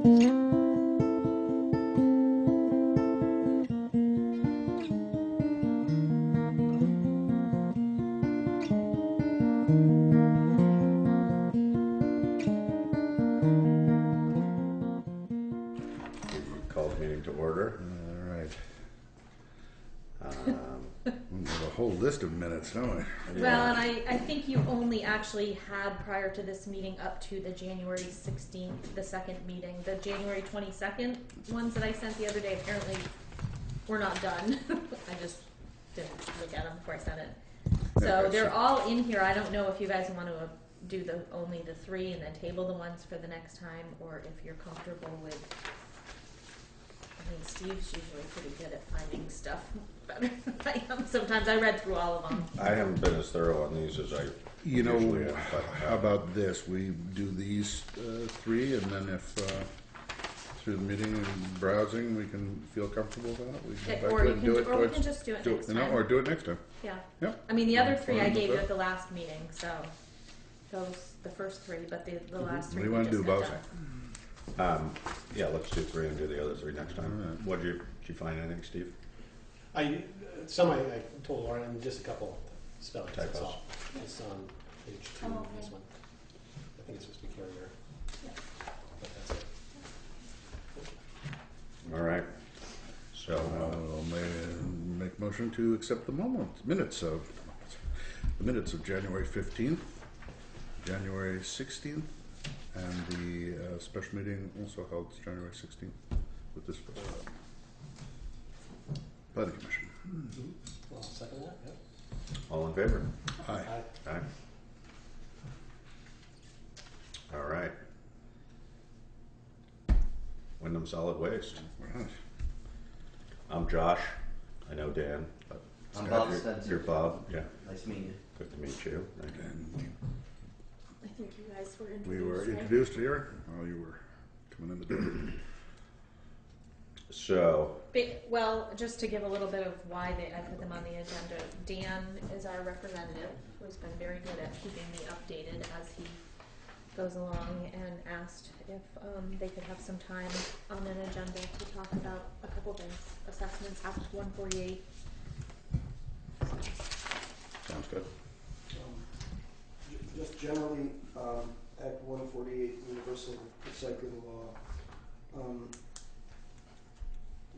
Call the meeting to order. All right. We have a whole list of minutes, don't we? Well, and I think you only actually had prior to this meeting up to the January 16th, the second meeting. The January 22nd ones that I sent the other day apparently were not done. I just didn't look at them before I sent it. So Okay, they're all in here. I don't know if you guys want to do only the 3 and then table the ones for the next time, or if you're comfortable with. I mean, Steve's usually pretty good at finding stuff better than I am. Sometimes I read through all of them. I haven't been as thorough on these as I usually am. But, how about this? We do these 3, and then if through the meeting and browsing we can feel comfortable about it, we can go back to it and do it. Or we can just do it next time. Or do it next time. Yeah. Yep. I mean, the other 3 I Fine gave with you at that. the last meeting, so those the first 3, but the last 3 We want to do both. yeah, let's do 3 and do the other 3 next time. All right. Did you find anything, Steve? I told Lauren, and just a couple spellings, that's all. It's on page 2 of this one. I think it's supposed to be carrier. Yeah. But that's it. All right. So, I'll make motion to accept the minutes of January 15th, January 16th, and the special meeting also held January 16th with this planning commission. Mm-hmm. Well, I'll second that, yeah. all in favor? Aye. Aye. All right. Wyndham Solid Waste. Right. I'm Josh. I know Dan. But I'm Scott, Bob Spencer. You're Bob. Yeah. Nice meeting you. Good to meet you. Thank you. And I think you guys were introduced. we were right? introduced here while you were coming in the door. So, Well, just to give a little bit of why I put them on the agenda, Dan is our representative, who's been very good at keeping me updated as he goes along, and asked if they could have some time on an agenda to talk about a couple things. Assessments, Act 148. sounds good. Just generally, Act 148, Universal Recycling Law.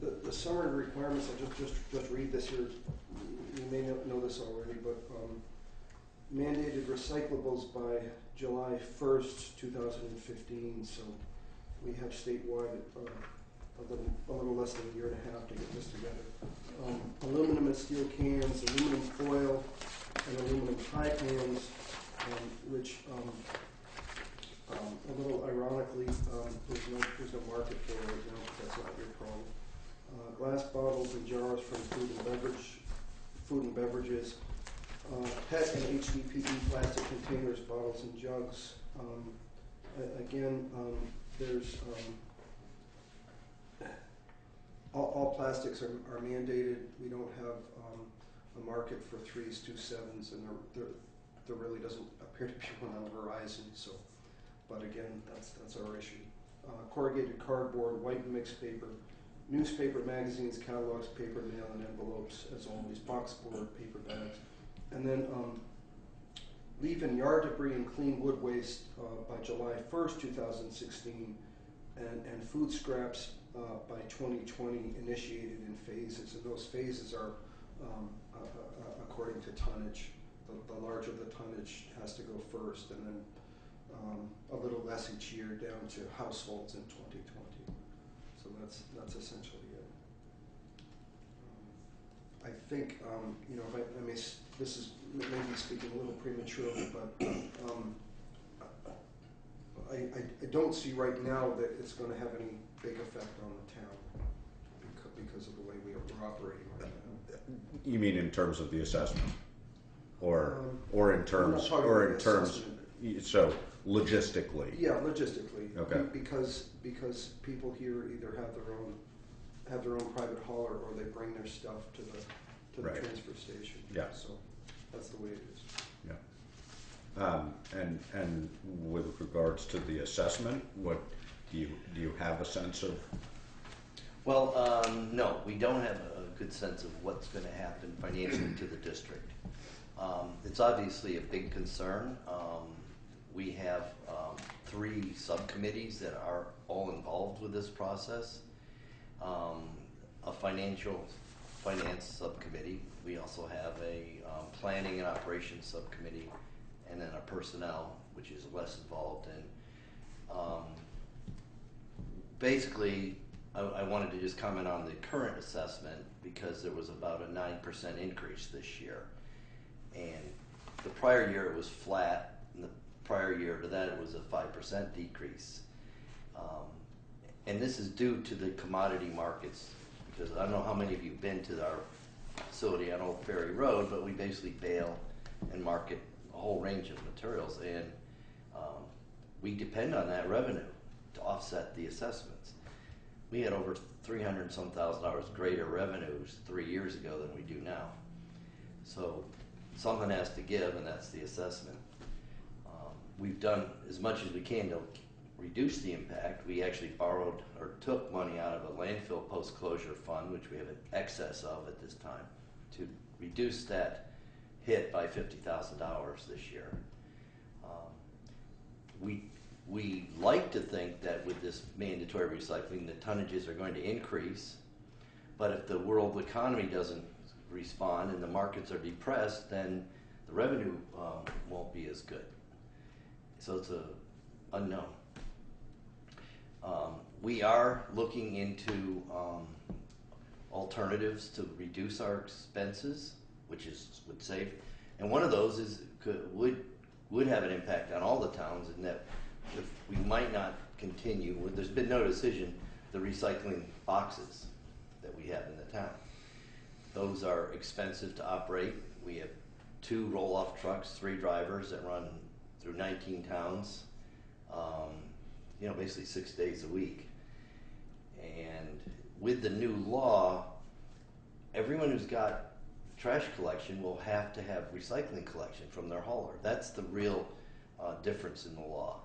The summary requirements, I'll just read this here. You may know this already, but mandated recyclables by July 1st, 2015. So we have statewide a little less than a year and a half to get this together. Aluminum and steel cans, aluminum foil, and aluminum pie pans, which a little ironically, there's no market for it right now, but that's not your problem. Glass bottles and jars from food and beverages, PET and HDPE plastic containers, bottles and jugs. Again, there's all plastics are mandated. We don't have a market for 3s, 2, 7s, and there really doesn't appear to be one on the horizon. So, but again, that's our issue. Corrugated cardboard, white and mixed paper, newspaper, magazines, catalogs, paper mail, and envelopes, as always, boxboard, paper bags. And then leave and yard debris and clean wood waste by July 1st, 2016, and food scraps by 2020, initiated in phases. And those phases are according to tonnage. The larger the tonnage has to go first, and then a little less each year down to households in 2020. So that's essentially it. I think if I may, this is maybe speaking a little prematurely, but I don't see right now that it's going to have any big effect on the town because of the way we're operating right now. You mean in terms of the assessment, or in terms, so logistically? Yeah, logistically. Okay. Because people here either have their own private hauler, or they bring their stuff to the Right. transfer station. Yeah. So that's the way it is. Yeah. And with regards to the assessment, what Do you have a sense of? Well, no, we don't have a good sense of what's going to happen financially to the district. It's obviously a big concern. We have 3 subcommittees that are all involved with this process. A finance subcommittee. We also have a planning and operations subcommittee, and then a personnel, which is less involved in. Basically, I wanted to just comment on the current assessment because there was about a 9% increase this year. And the prior year it was flat, and the prior year to that it was a 5% decrease. And this is due to the commodity markets, because I don't know how many of you have been to our facility on Old Ferry Road, but we basically bale and market a whole range of materials, and we depend on that revenue to offset the assessments. We had over $300-some thousand greater revenues 3 years ago than we do now. So something has to give, and that's the assessment. We've done as much as we can to reduce the impact. We actually borrowed or took money out of a landfill post-closure fund, which we have an excess of at this time, to reduce that hit by $50,000 this year. We like to think that with this mandatory recycling, the tonnages are going to increase, but if the world economy doesn't respond and the markets are depressed, then the revenue won't be as good. So it's an unknown. We are looking into alternatives to reduce our expenses, which would save, and one of those is would have an impact on all the towns, in that if we might not continue, there's been no decision, the recycling boxes that we have in the town. Those are expensive to operate. We have 2 roll-off trucks, 3 drivers that run through 19 towns, basically 6 days a week. And with the new law, everyone who's got trash collection will have to have recycling collection from their hauler. That's the real difference in the law.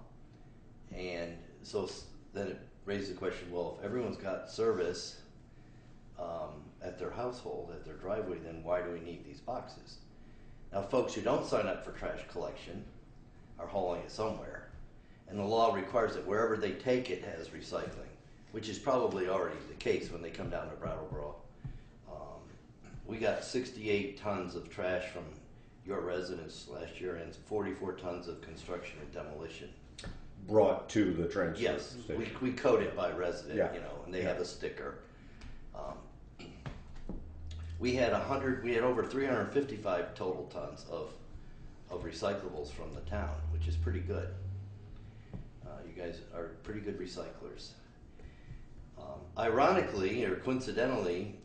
And so then it raises the question, well, if everyone's got service at their household, at their driveway, then why do we need these boxes? Now, folks who don't sign up for trash collection are hauling it somewhere, and the law requires that wherever they take it has recycling, which is probably already the case when they come down to Brattleboro. We got 68 tons of trash from your residents last year, and 44 tons of construction and demolition. Brought to the transfer Yes, station. we code it by resident, Yeah. And they have a sticker. We had over 355 total tons of recyclables from the town, which is pretty good. You guys are pretty good recyclers. Ironically, or coincidentally,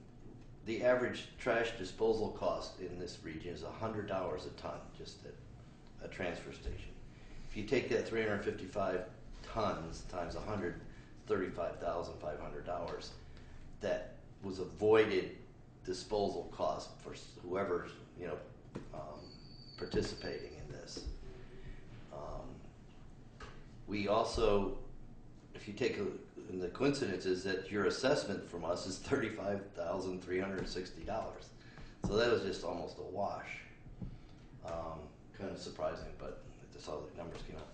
the average trash disposal cost in this region is $100 a ton, just at a transfer station. If you take that 355 tons times 100, $35,500, that was avoided disposal cost for whoever's participating in this. We also, if you take and the coincidence is that your assessment from us is $35,360. So that was just almost a wash. Kind of surprising, but that's how the numbers came out.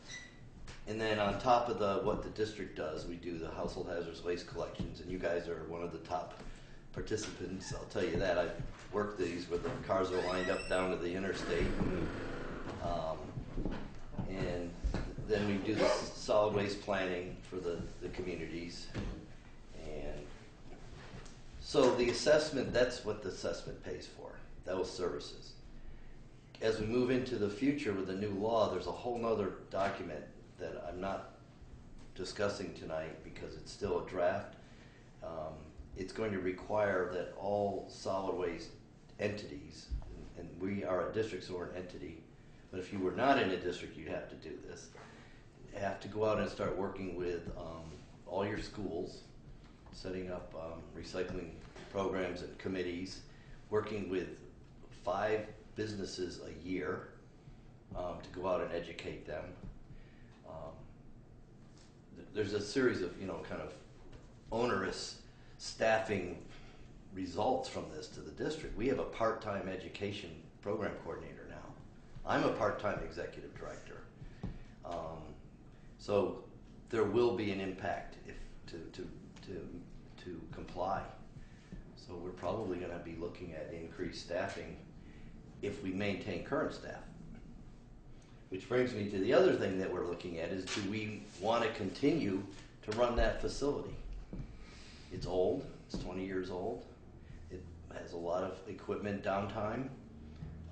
And then on top of what the district does, we do the household hazardous waste collections, and you guys are one of the top participants. I'll tell you that. I've worked these where the cars are lined up down to the interstate. And then we do the solid waste planning for the communities. And so the assessment, that's what the assessment pays for, those services. As we move into the future with the new law, there's a whole nother document that I'm not discussing tonight because it's still a draft. It's going to require that all solid waste entities, and we are a district, so we're an entity, but if you were not in a district, you'd have to do this. You have to go out and start working with all your schools, setting up recycling programs and committees, working with 5 businesses a year to go out and educate them. there's a series of, kind of onerous staffing results from this to the district. We have a part-time education program coordinator now. I'm a part-time executive director. So there will be an impact if to comply. So we're probably going to be looking at increased staffing if we maintain current staff. Which brings me to the other thing that we're looking at is, do we want to continue to run that facility? It's old, it's 20 years old. It has a lot of equipment downtime.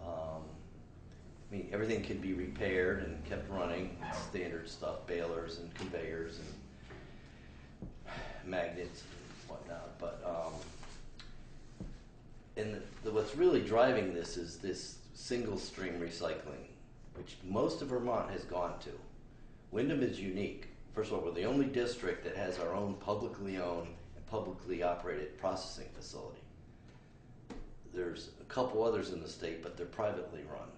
I mean, everything can be repaired and kept running, standard stuff, balers and conveyors and magnets and whatnot. But what's really driving this is this single stream recycling, which most of Vermont has gone to. Wyndham is unique. First of all, we're the only district that has our own publicly owned and publicly operated processing facility. There's a couple others in the state, but they're privately run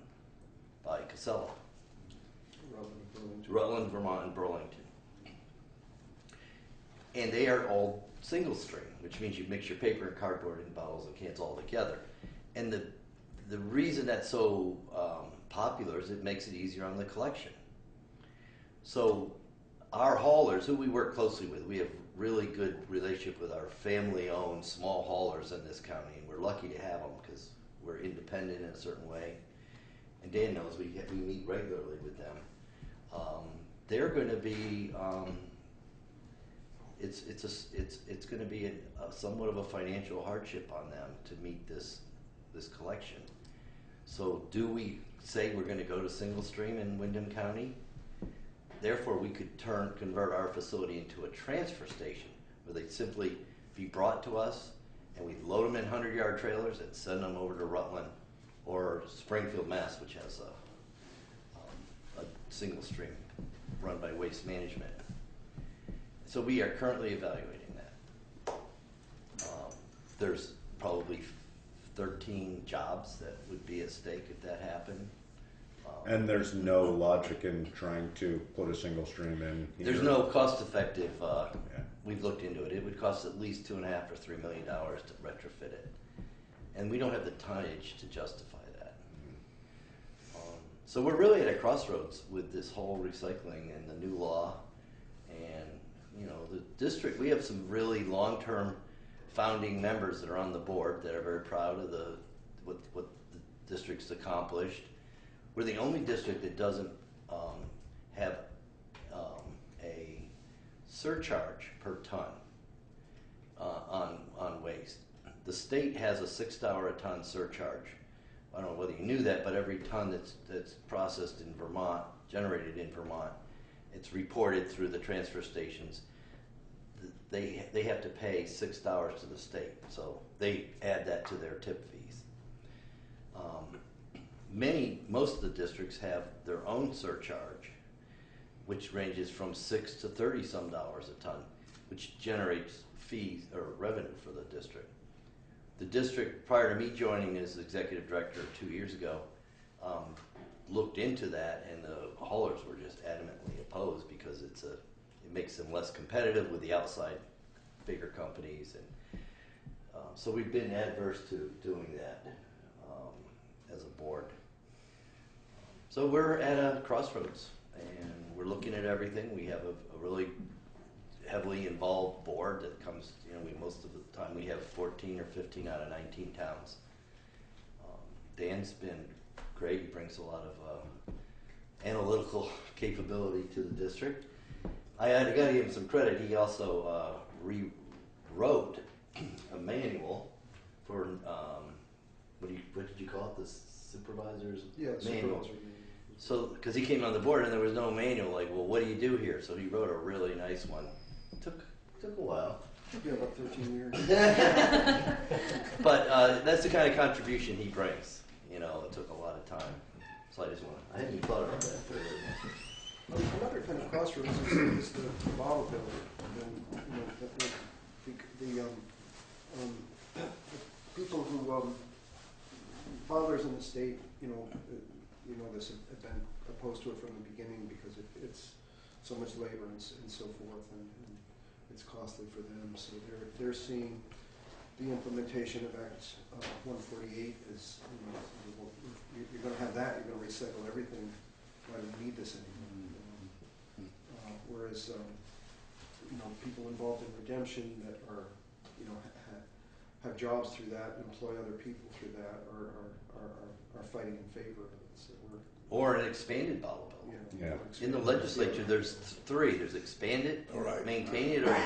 by Casella. Rutland, Vermont, and Burlington. And they are all single stream, which means you mix your paper and cardboard and bottles and cans all together. And the reason that's so popular is it makes it easier on the collection. So our haulers, who we work closely with, we have really good relationship with our family-owned small haulers in this county, and we're lucky to have them because we're independent in a certain way. And Dan knows we meet regularly with them. They're going to be it's going to be somewhat of a financial hardship on them to meet this collection. So do we say we're going to go to single stream in Wyndham County? Therefore, we could convert our facility into a transfer station where they'd simply be brought to us, and we'd load them in 100-yard trailers and send them over to Rutland or Springfield, Mass, which has a single stream run by Waste Management. So we are currently evaluating that. There's probably 13 jobs that would be at stake if that happened. And there's no logic in trying to put a single stream in here. There's no cost-effective. We've looked into it. It would cost at least $2.5 or $3 million to retrofit it, and we don't have the tonnage to justify that. So we're really at a crossroads with this whole recycling and the new law, and the district. We have some really long-term founding members that are on the board that are very proud of what the district's accomplished. We're the only district that doesn't have a surcharge per ton on waste. The state has a $6 a ton surcharge. I don't know whether you knew that, but every ton that's processed in Vermont, generated in Vermont, it's reported through the transfer stations. They have to pay $6 to the state, so they add that to their tip fees. Most of the districts have their own surcharge, which ranges from $6 to $30 some dollars a ton, which generates fees or revenue for the district. The district, prior to me joining as executive director 2 years ago, looked into that, and the haulers were just adamantly opposed because it makes them less competitive with the outside bigger companies, and so we've been adverse to doing that as a board. So we're at a crossroads, and we're looking at everything. We have a really heavily involved board that comes, most of the time we have 14 or 15 out of 19 towns. Dan's been great. He brings a lot of analytical capability to the district. I got to give him some credit. He also rewrote a manual for, what did you call it? The supervisor's manual. Supervisor. So, because he came on the board and there was no manual, like, well, what do you do here? So he wrote a really nice one. Took a while. Yeah, about 13 years. But that's the kind of contribution he brings. It took a lot of time. So I hadn't thought about that. Another kind of crossroads is the bottle bill. And, the people who, bottlers in the state, this have been opposed to it from the beginning because it's so much labor and so forth, and it's costly for them. So they're seeing the implementation of Act 148 is, you're going to have that, you're going to recycle everything. Why do we need this anymore? Whereas, people involved in redemption that are, have jobs through that, employ other people through that, are fighting in favor of it. So or an expanded bottle bill. Yeah. In the legislature, there's three. There's expand it, Right. maintain it, or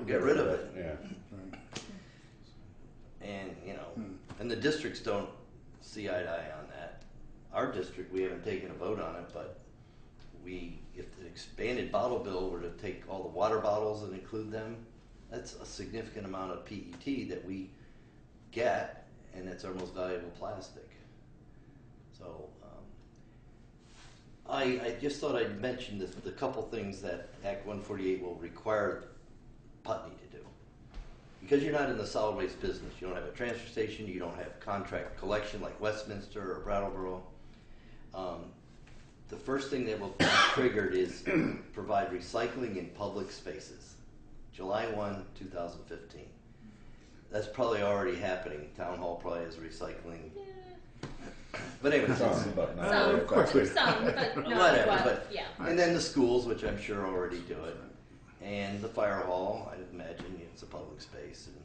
get rid of it. Yeah. And and the districts don't see eye to eye on that. Our district, we haven't taken a vote on it, but if the expanded bottle bill were to take all the water bottles and include them, that's a significant amount of PET that we get, and it's our most valuable plastic. So I just thought I'd mention the couple things that Act 148 will require Putney to do. Because you're not in the solid waste business, you don't have a transfer station, you don't have contract collection like Westminster or Brattleboro. The first thing that will be triggered is provide recycling in public spaces. July 1, 2015. That's probably already happening. Town Hall probably is recycling. But anyway, But not Some, very of course, effective. some, but not whatever. what, But yeah. and then the schools, which I'm sure already do it, and the fire hall. I imagine it's a public space, and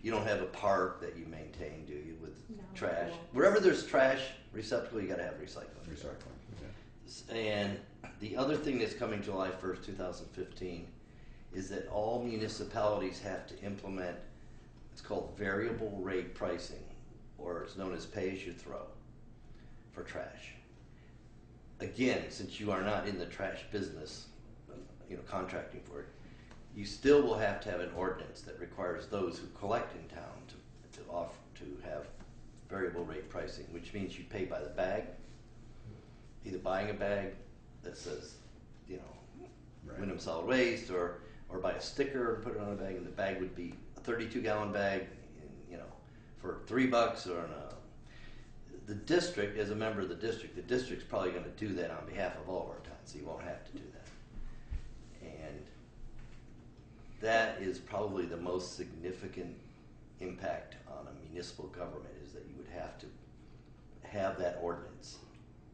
you don't have a park that you maintain, do you? With No, trash, cool. wherever there's trash receptacle, you got to have recycling. Recycling. And the other thing that's coming July 1st, 2015, is that all municipalities have to implement, it's called variable rate pricing, or it's known as pay as you throw, for trash. Again, since you are not in the trash business, contracting for it, you still will have to have an ordinance that requires those who collect in town to have variable rate pricing, which means you pay by the bag. Either buying a bag that says, Right. Wyndham Solid Waste, or buy a sticker and put it on a bag, and the bag would be a 32-gallon bag, for $3, or the district, as a member of the district's probably going to do that on behalf of all of our towns, so you won't have to do that. And that is probably the most significant impact on a municipal government, is that you would have to have that ordinance.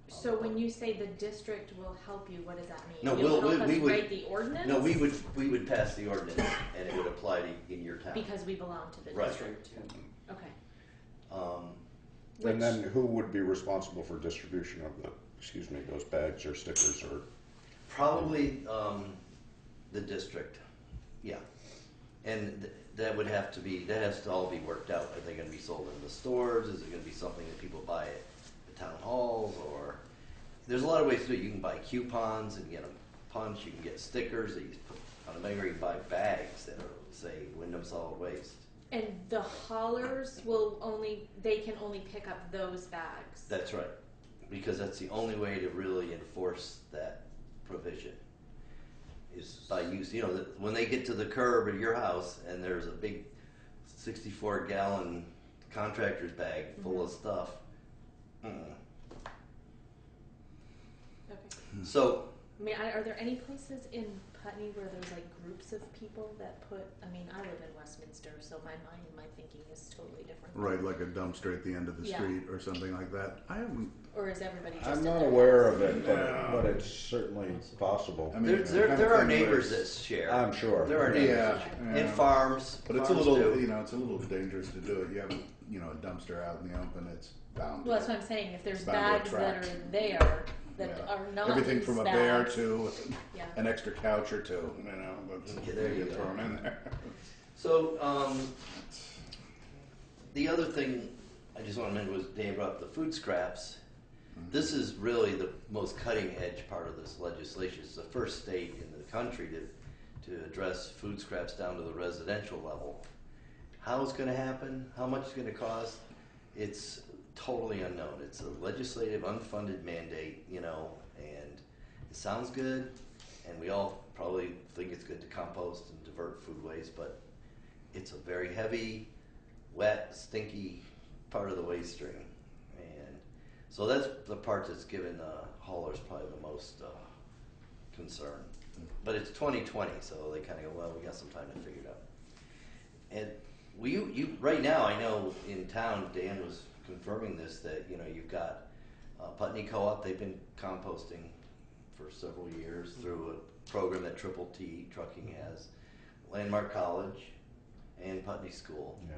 So when you say the district will help you, what does that mean? No, You'll help we us would write the ordinance? No, we would pass the ordinance, and it would apply in your town. Because we belong to the Right. district. Okay. And then who would be responsible for distribution of those bags or stickers or? Probably the district, yeah. And that has to all be worked out. Are they going to be sold in the stores? Is it going to be something that people buy at the town halls? Or there's a lot of ways to do it. You can buy coupons and get a punch. You can get stickers that you put on a bag, or you can buy bags that are, say, Wyndham Solid Waste. And the haulers they can only pick up those bags. That's right, because that's the only way to really enforce that provision, is by use. When they get to the curb at your house and there's a big 64-gallon contractor's bag full of stuff. Okay. So, I mean, are there any places in Putney where there's like groups of people that put? I mean, I live in Westminster, so my thinking is totally different. Right, like a dumpster at the end of the Yeah. street or something like that. I haven't. Or is everybody just? I'm in not their aware house? of it, but it's certainly possible. I mean, there are neighbors that share. I'm sure. There are neighbors Yeah, that share. yeah. And farms. But it's a farms little, too. it's a little dangerous to do it. You have, a dumpster out in the open. It's bound. Well, that's what I'm saying. If there's Bound to bags that attract. are there that Yeah. are not Everything loose from a bags, bear to yeah. an extra couch or two. But Yeah, there you go. throw them in there. So, the other thing I just want to mention was Dave brought up the food scraps. This is really the most cutting edge part of this legislation. It's the first state in the country to address food scraps down to the residential level. How it's going to happen, how much it's going to cost, it's totally unknown. It's a legislative unfunded mandate, and it sounds good, and we all probably think it's good to compost and divert food waste, but it's a very heavy, wet, stinky part of the waste stream. And so that's the part that's given haulers probably the most concern. but it's 2020, so they kind of go, well, we got some time to figure it out. And you right now, I know in town, Dan was confirming this, that you've got Putney Co-op. They've been composting for several years through a program that Triple T Trucking has, Landmark College, and Putney School. Yeah.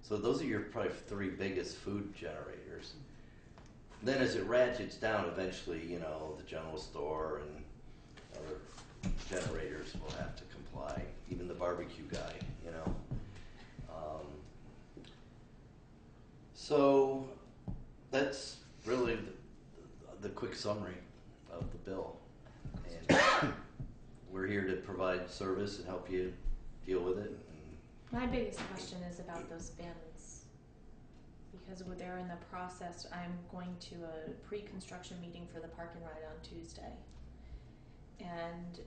So those are your probably 3 biggest food generators. Then as it ratchets down, eventually, the general store and other generators will have to comply. Even the barbecue guy, So that's really the quick summary of the bill. And we're here to provide service and help you deal with it. My biggest question is about those bins, because they're in the process. I'm going to a pre-construction meeting for the park and ride on Tuesday, and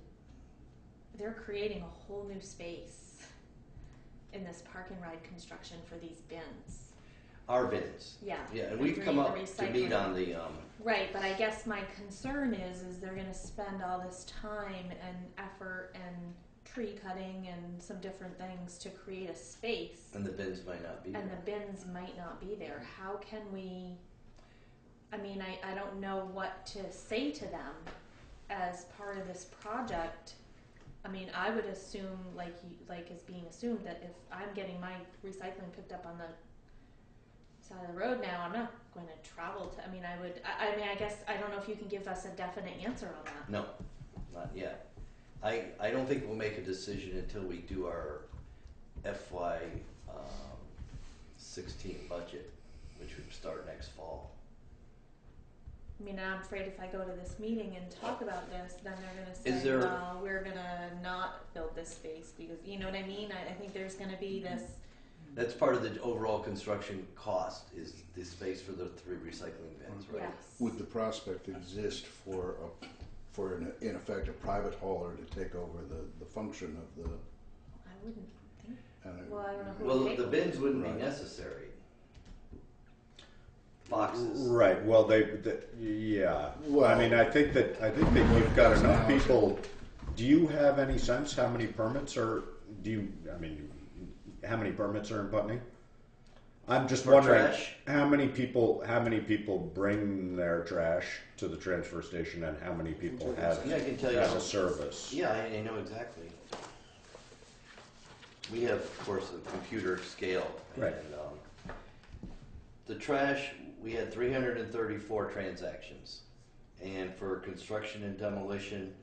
they're creating a whole new space in this park and ride construction for these bins. Our bins. Yeah. Yeah, and we've come up to meet on the Right, but I guess my concern is they're going to spend all this time and effort and tree cutting and some different things to create a space. And the bins might not be there. And the bins might not be there. How can we, I don't know what to say to them as part of this project. I would assume, like is being assumed, that if I'm getting my recycling picked up on the side of the road now, I'm not going to travel to, I guess, I don't know if you can give us a definite answer on that. No, not yet. I don't think we'll make a decision until we do our FY 16 budget, which would start next fall. I'm afraid if I go to this meeting and talk about this, then they're going to Is say, there- well, we're going to not build this space because, you know what I mean? I think there's going to be this. That's part of the overall construction cost, is the space for the 3 recycling bins, right? Yes. Would the prospect exist for in effect a private hauler to take over the function of the? I wouldn't think. And I don't know who Well, would take the them. bins wouldn't be Right. necessary. Boxes. Right. Well, yeah. Well, I think that you've got enough people. Do you have any sense how many permits are? How many permits are in Putney? I'm just For wondering trash? how many people bring their trash to the transfer station, and how many people have Yeah, I can tell you. as a service. Yeah, I know exactly. We have, of course, a computer scale. Right. And the trash, we had 334 transactions. And for construction and demolition,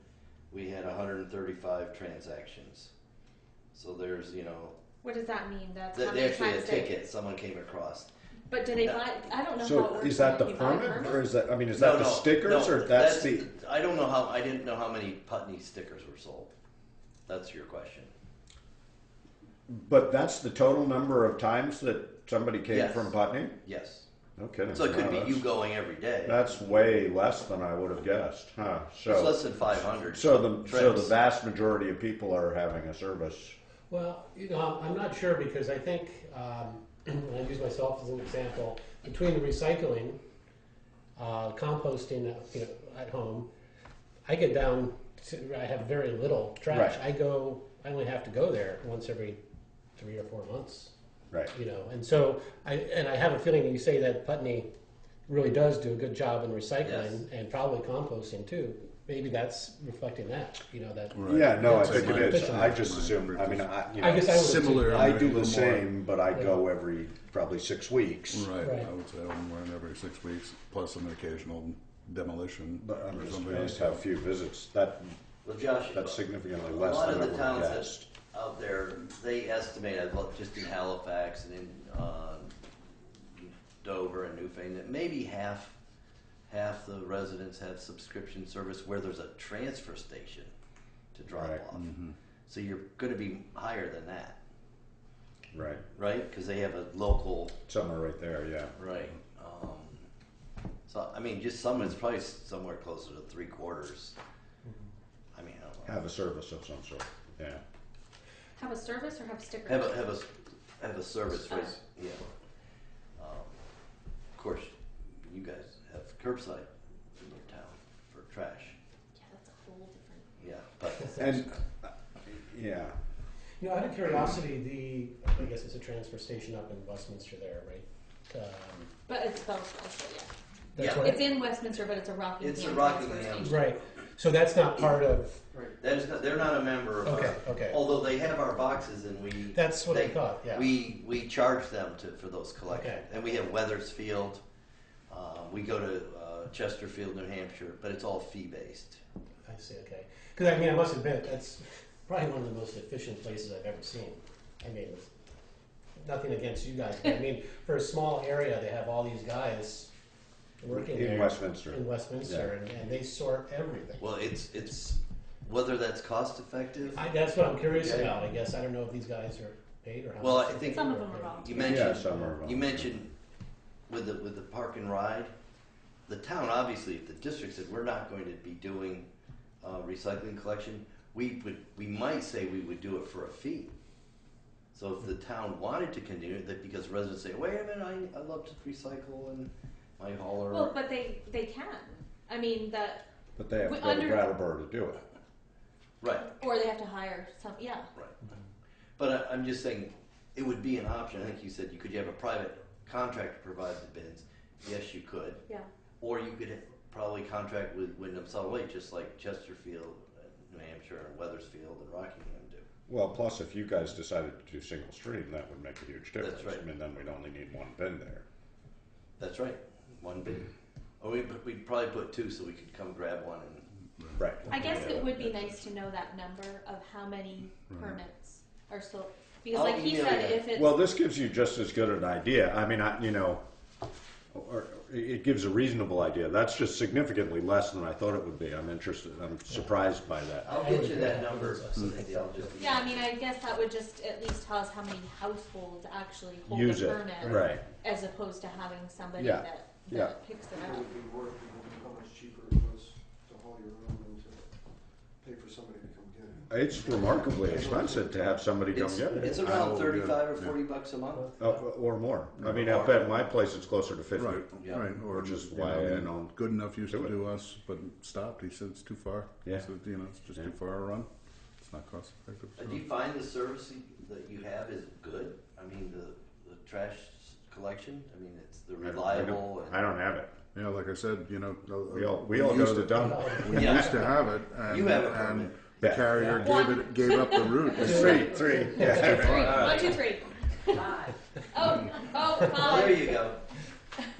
we had 135 transactions. So there's, What does that mean? That's they how many actually a times they. ticket someone came across. But do they buy? I don't know how it So works. is that the when you buy a permit, or is that? Is that No, the no, stickers, no, or that's the? I don't know how. I didn't know how many Putney stickers were sold. That's your question. But that's the total number of times that somebody came Yes. from Putney? Yes. No kidding. So it could Wow, be that's- you going every day. That's way less than I would have guessed, huh? It's So, less than 500. so the trips. vast majority of people are having a service. Well, I'm not sure, because I think, when I use myself as an example, between the recycling, composting, at home, I get down to, I have very little trash. Right. I only have to go there once every 3 or 4 months, Right. and so I have a feeling that you say that Putney really does do a good job in recycling Yes. and probably composting too. Maybe that's reflecting that, that. Right. Yeah, no, I It's think it is. efficient. I just assume, I guess I would Similar. I do or more. the same, but I go every probably 6 weeks. Right. Right. I would say one every 6 weeks, plus an occasional demolition. But I'm or just something amazed like how few visits. That's Well, Josh, significantly a less lot than of I the would have towns guessed. out there, they estimate, just in Halifax and in Dover and Newfane, that maybe half the residents have subscription service where there's a transfer station to drop Right. off. Mm-hmm. So you're going to be higher than that, Right. right? Because they have a local, Somewhere right there, yeah. right? So just someone's probably somewhere closer to 3/4. I don't know. Have a service of some sort. Yeah. Have a service or have stickers? Have a service, right? Oh. Yeah. Of course, you guys have curbside in your town for trash. Yeah, that's a whole different. Yeah, And, yeah. You know, out of curiosity, I guess it's a transfer station up in Westminster there, right? But it's spelled also, yeah. That's Yeah. what- It's in Westminster, but it's a Rockingham It's a transfer Rockingham. station. Right. So that's not part of. Right. They're not a member of Okay. our, Okay. although they have our boxes and we. That's what I they- thought. Yeah. We charge them for those collections. Okay. And we have Weathersfield, we go to Chesterfield, New Hampshire, but it's all fee-based. I see. Okay. Because I mean, I must admit that's probably one of the most efficient places I've ever seen. I mean, it's nothing against you guys, but I mean, for a small area, they have all these guys working In there Westminster. in Westminster, and they sort everything. Well, it's whether that's cost effective. That's what I'm curious Okay. about. I guess I don't know if these guys are paid or how. Well, much I they're think Some of paid. them are volunteer. You mentioned, Yeah, some are volunteer. you mentioned with the park and ride, the town, obviously, if the district said we're not going to be doing recycling collection, we might say we would do it for a fee. So if the town wanted to continue that, because residents say, wait a minute, I love to recycle and my hauler. Well, but they can. I mean, that, But they have to We go to under- Brattleboro to do it. Right, or they have to hire some, yeah. right. But I'm just saying, it would be an option. I think you said could you have a private contractor provide the bins? Yes, you could. Yeah. Or you could probably contract with Wyndham Solid Waste, just like Chesterfield, New Hampshire, and Weathersfield, and Rockingham do. Well, plus if you guys decided to do single stream, that would make a huge difference. right. I mean, then we'd only need one bin there. That's right, one bin. Or we'd probably put two so we could come grab one and. Right. I guess Yeah, it would be that- nice to know that number of how many permits are still, because I'll like he email said, you. if it's. Well, this gives you just as good an idea. I mean, or it gives a reasonable idea. That's just significantly less than I thought it would be. I'm interested. I'm surprised by that. I'll get you that number, Cindy, I'll just. Yeah, I mean, I guess that would just at least tell us how many households actually hold Use a it. permit. Right. As opposed to having somebody Yeah. that Yeah. picks it It up. would be worth how much cheaper it was to haul your own than to pay for somebody to come get it. It's remarkably expensive to have somebody come It's, get it. it's I around will 35 or get it, 40 bucks a month. Or more. I mean, up at my place, it's closer to 50. Right, Yeah. right. Or Which is you why know, I don't Good enough used do to it. do us, but stopped. He said it's too far. Yeah. He said, it's just Yeah. too far a run. It's not cost effective. So. Do you find the service that you have is good? I mean, the trash collection. I mean, it's the reliable. I don't have it. Yeah, like I said, We all used to dump. We Yeah. used to have it, and, You have a and permit. the Yeah. carrier Yeah. gave up the route. Three. Yeah. Three. All right. 1, 2, 3. Oh, There five. you go.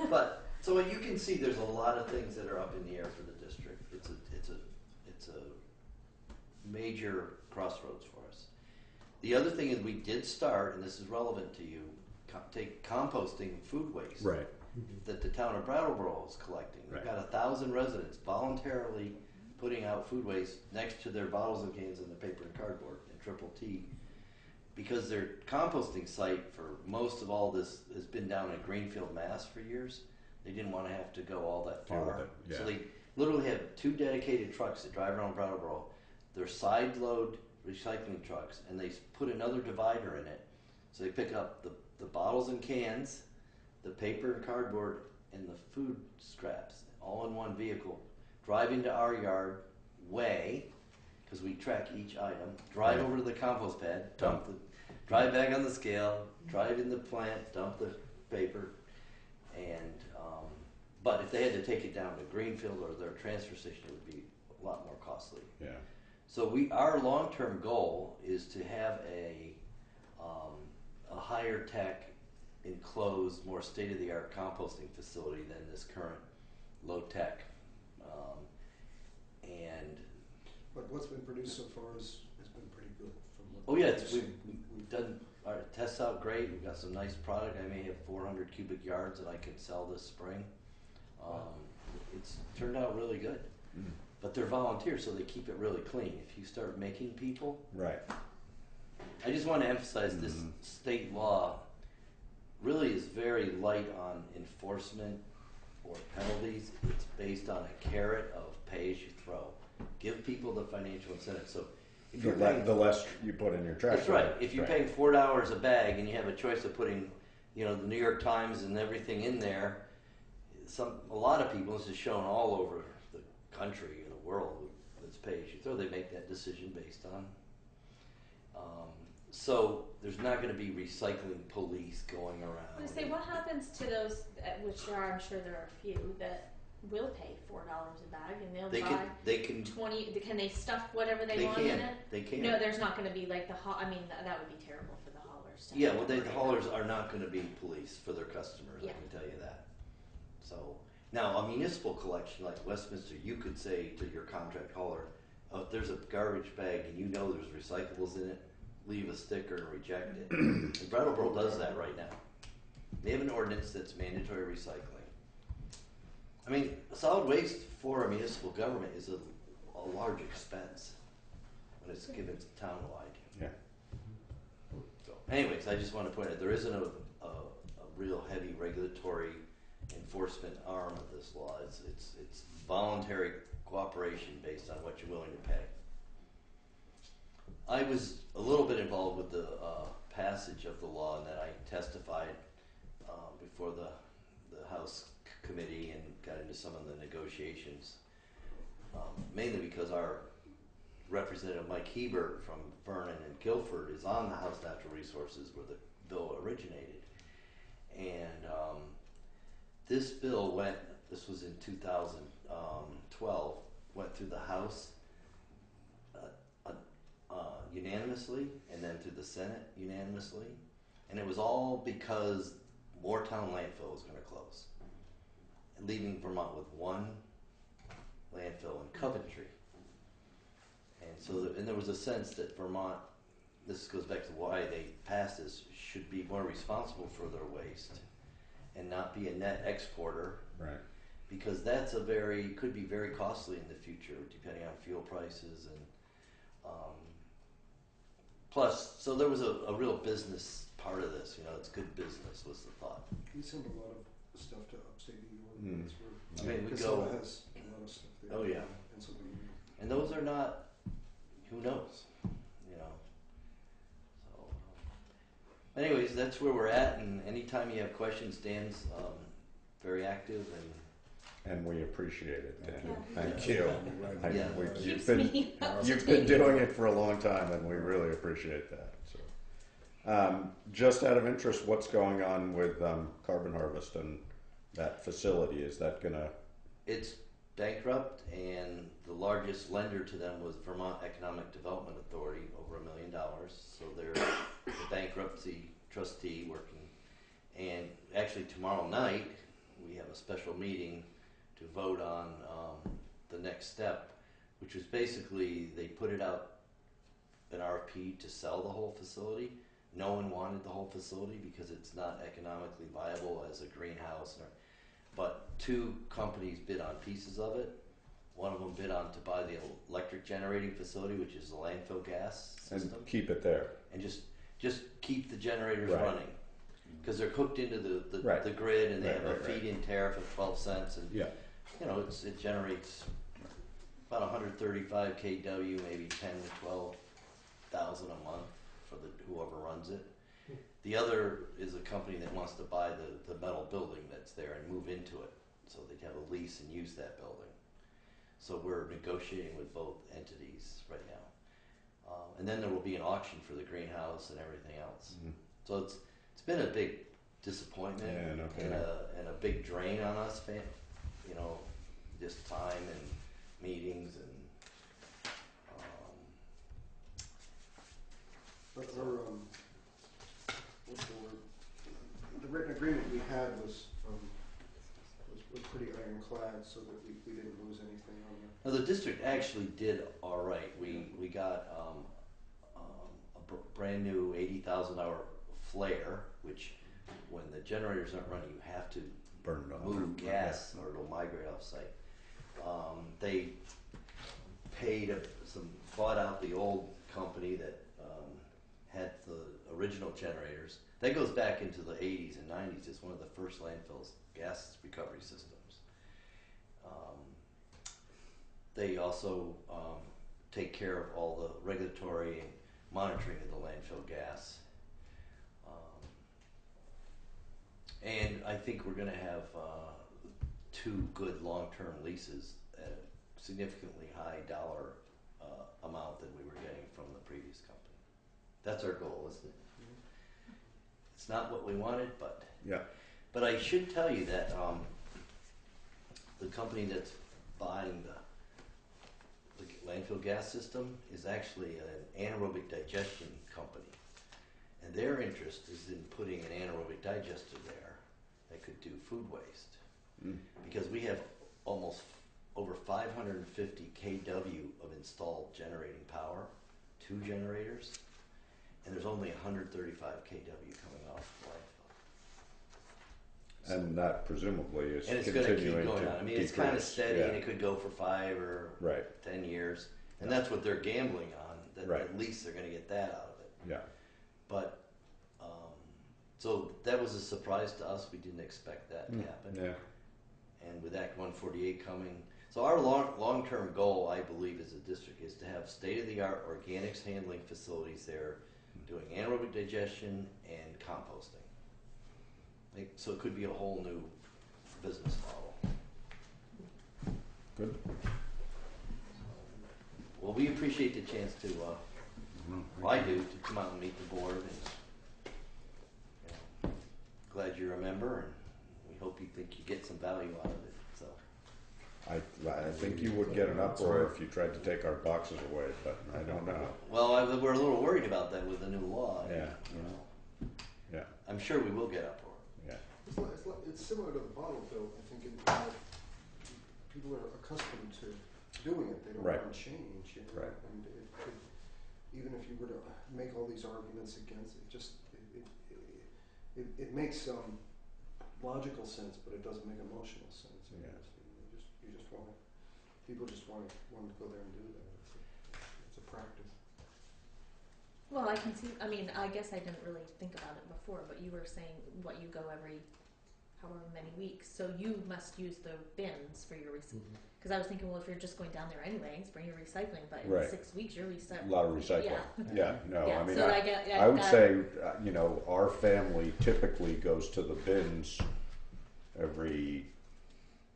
But so you can see, there's a lot of things that are up in the air for the district. It's a major crossroads for us. The other thing is we did start, and this is relevant to you, take composting food waste Right. that the town of Brattleboro is collecting. We've Right. got 1,000 residents voluntarily putting out food waste next to their bottles and cans and their paper and cardboard and Triple T, because their composting site for most of all this has been down in Greenfield, Mass for years. They didn't want to have to go all that Deal with far. it, yeah. So they literally have 2 dedicated trucks that drive around Brattleboro. They're side load recycling trucks, and they put another divider in it. So they pick up the bottles and cans, the paper and cardboard, and the food scraps all in one vehicle, drive into our yard, weigh, because we track each item, drive over to the compost pad, drive back on the scale, drive in the plant, dump the paper, and but if they had to take it down to Greenfield or their transfer station, it would be a lot more costly. Yeah. So our long-term goal is to have a higher tech, enclosed, more state-of-the-art composting facility than this current low tech. And But what's been produced so far has been pretty good. From what oh yeah, I've seen. we've done our tests out great. We've got some nice product. I may have 400 cubic yards that I can sell this spring. It's turned out really good. Mm. But they're volunteers, so they keep it really clean. If you start making people, Right. I just want to emphasize this state law really is very light on enforcement or penalties. It's based on a carrot of pay as you throw. Give people the financial incentive. So if you're paying, The less you put in your trash. that's right. If you're Right. paying $4 a bag and you have a choice of putting, the New York Times and everything in there, a lot of people, this is shown all over the country and the world, it's pay as you throw. They make that decision based on. So there's not going to be recycling police going around. I was gonna say, what happens to those, which there are, I'm sure there are a few, that will pay $4 a bag and they'll buy They can 20, can they stuff whatever they They want can. in it? They can. No, there's not gonna be like I mean, that would be terrible for the haulers. to Yeah, have well, to the worry haulers about. are not going to be police for their customers. Yeah. I can tell you that. So now, a municipal collection like Westminster, you could say to your contract hauler, oh, if there's a garbage bag and you know there's recyclables in it, leave a sticker and reject it. And Brattleboro does that right now. They have an ordinance that's mandatory recycling. I mean, solid waste for a municipal government is a large expense when it's given town-wide. Yeah. So, anyways, I just want to point out there isn't a real heavy regulatory enforcement arm of this law. It's voluntary cooperation based on what you're willing to pay. I was a little bit involved with the passage of the law, and that I testified before the House committee and got into some of the negotiations, mainly because our Representative Mike Hebert from Vernon and Guilford is on the House Natural Resources where the bill originated. And this bill this was in 2012, went through the House unanimously and then through the Senate unanimously. And it was all because Moortown landfill was going to close, and leaving Vermont with one landfill in Coventry. And so, and there was a sense that Vermont, this goes back to why they passed this, should be more responsible for their waste and not be a net exporter. Right. Because that's could be very costly in the future, depending on fuel prices and plus, so there was a real business part of this. It's good business was the thought. We send a lot of stuff to upstate New York. That's where I mean, we Casella go. has a lot of stuff there. Oh, yeah. Pennsylvania. And those are not, who knows, So, anyways, that's where we're at. And anytime you have questions, Dan's very active And we appreciate it, Dan. Yeah. Thank you. Yeah. You've Keeps me up to you've been date. doing it for a long time, and we really appreciate that. So, just out of interest, what's going on with Carbon Harvest and that facility? Is that gonna? It's bankrupt, and the largest lender to them was Vermont Economic Development Authority, over $1 million. So they're the bankruptcy trustee working. And actually, tomorrow night we have a special meeting to vote on the next step, which was basically they put it out an RFP to sell the whole facility. No one wanted the whole facility because it's not economically viable as a greenhouse. But two companies bid on pieces of it. One of them bid on to buy the electric generating facility, which is the landfill gas system, And keep it there. and just keep the generators Right. running, because they're hooked into the Right. the grid, and they Right, have a right, right. feed-in tariff of 12 cents, and Yeah. it generates about 135 kW, maybe 10 to 12,000 a month for whoever runs it. The other is a company that wants to buy the metal building that's there and move into it, so they'd have a lease and use that building. So we're negotiating with both entities right now, and then there will be an auction for the greenhouse and everything else. Mhm. So it's been a big disappointment, Yeah, no kidding. and a big drain on us, just time and meetings and. But our, what's the word? The written agreement we had was pretty ironclad, so that we didn't lose anything on that. Now the district actually did all right. We got a brand new 80,000 hour flare, which when the generators aren't running, you have to Burn it off. move gas or it'll migrate off site. They bought out the old company that had the original generators. That goes back into the 80s and 90s. It's one of the first landfills gas recovery systems. They also take care of all the regulatory and monitoring of the landfill gas. And I think we're going to have two good long-term leases at a significantly high dollar amount than we were getting from the previous company. That's our goal, isn't it? It's not what we wanted, but Yeah. But I should tell you that the company that's buying the landfill gas system is actually an anaerobic digestion company. And their interest is in putting an anaerobic digester there that could do food waste. Because we have almost over 550 kW of installed generating power, 2 generators, and there's only 135 kW coming off the landfill. And that presumably is And it's going to keep continuing going to on. I mean, it's kind of decrease. steady, Yeah. and it could go for 5 or Right. 10 years, and that's what they're gambling on. That Right. at least they're going to get that out of it. Yeah. But so that was a surprise to us. We didn't expect that to happen. Yeah. And with Act 148 coming, so our long-term goal, I believe, as a district, is to have state-of-the-art organics handling facilities there, doing anaerobic digestion and composting. So it could be a whole new business model. Good. Well, we appreciate the chance to, well, I do, to come out and meet the board, and glad you're a member, and we hope you think you get some value out of it. So I think you would get an uproar if you tried to take our boxes away, but I don't know. well, we're a little worried about that with the new law. Yeah. You know, Yeah. I'm sure we will get uproar. Yeah. It's similar to the bottle bill. I think in that people are accustomed to doing it. They don't Right. want to change. You know? Right. And it could, even if you were to make all these arguments against it, it makes logical sense, but it doesn't make emotional sense. I Yeah. guess. You just want people just want to go there and do that. It's a practice. Well, I can see, I mean, I guess I didn't really think about it before, but you were saying what you go every however many weeks, so you must use the bins for your recycling. Because I was thinking, well, if you're just going down there anyways, bring your recycling, but in Right. 6 weeks you're A recycling. lot of recycling. Yeah. Yeah. No, Yeah, I mean, so I would say, our family typically goes to the bins every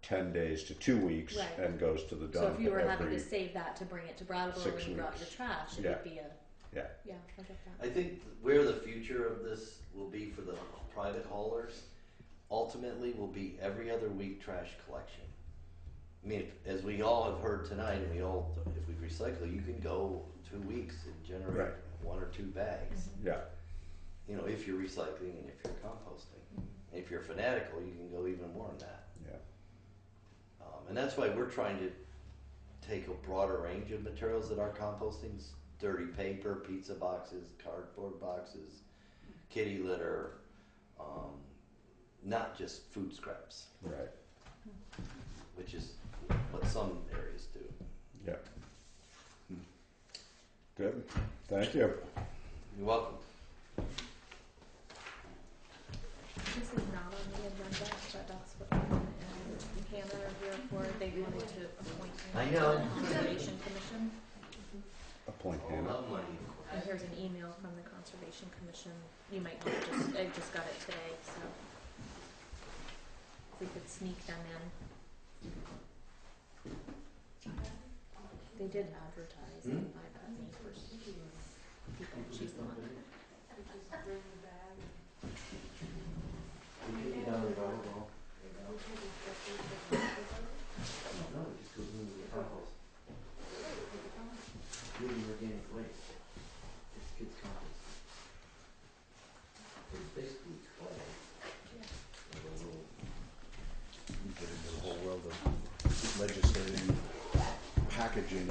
10 days to 2 weeks Right. and goes to the dump So if you were having every to save that to bring it to Brattleboro 6 when you brought your weeks. trash, it Yeah. would be a, Yeah. yeah, I get that. I think where the future of this will be for the private haulers ultimately will be every other week trash collection. I mean, as we all have heard tonight, and if we recycle, you can go 2 weeks and generate Right. 1 or 2 bags. Yeah. You know, if you're recycling and if you're composting. If you're fanatical, you can go even more than that. Yeah. And that's why we're trying to take a broader range of materials that are compostings: dirty paper, pizza boxes, cardboard boxes, kitty litter, not just food scraps, Right. which is what some areas do. Yeah. Good. Thank you. You're welcome. This is not on the agenda, but that's what Ian and Hannah are here for. They wanted to appoint I me know. to the Conservation Commission. Appoint Oh, Hannah. love money. And here's an email from the Conservation Commission. You might want to I just got it today, so if we could sneak them in. They did advertise by Putney for people. She's the one. We take it down the Brattleboro. No, it just goes into the compost. Living organic waste. It's compost. It's basically clay. With a little. You get into the whole world of legislating packaging,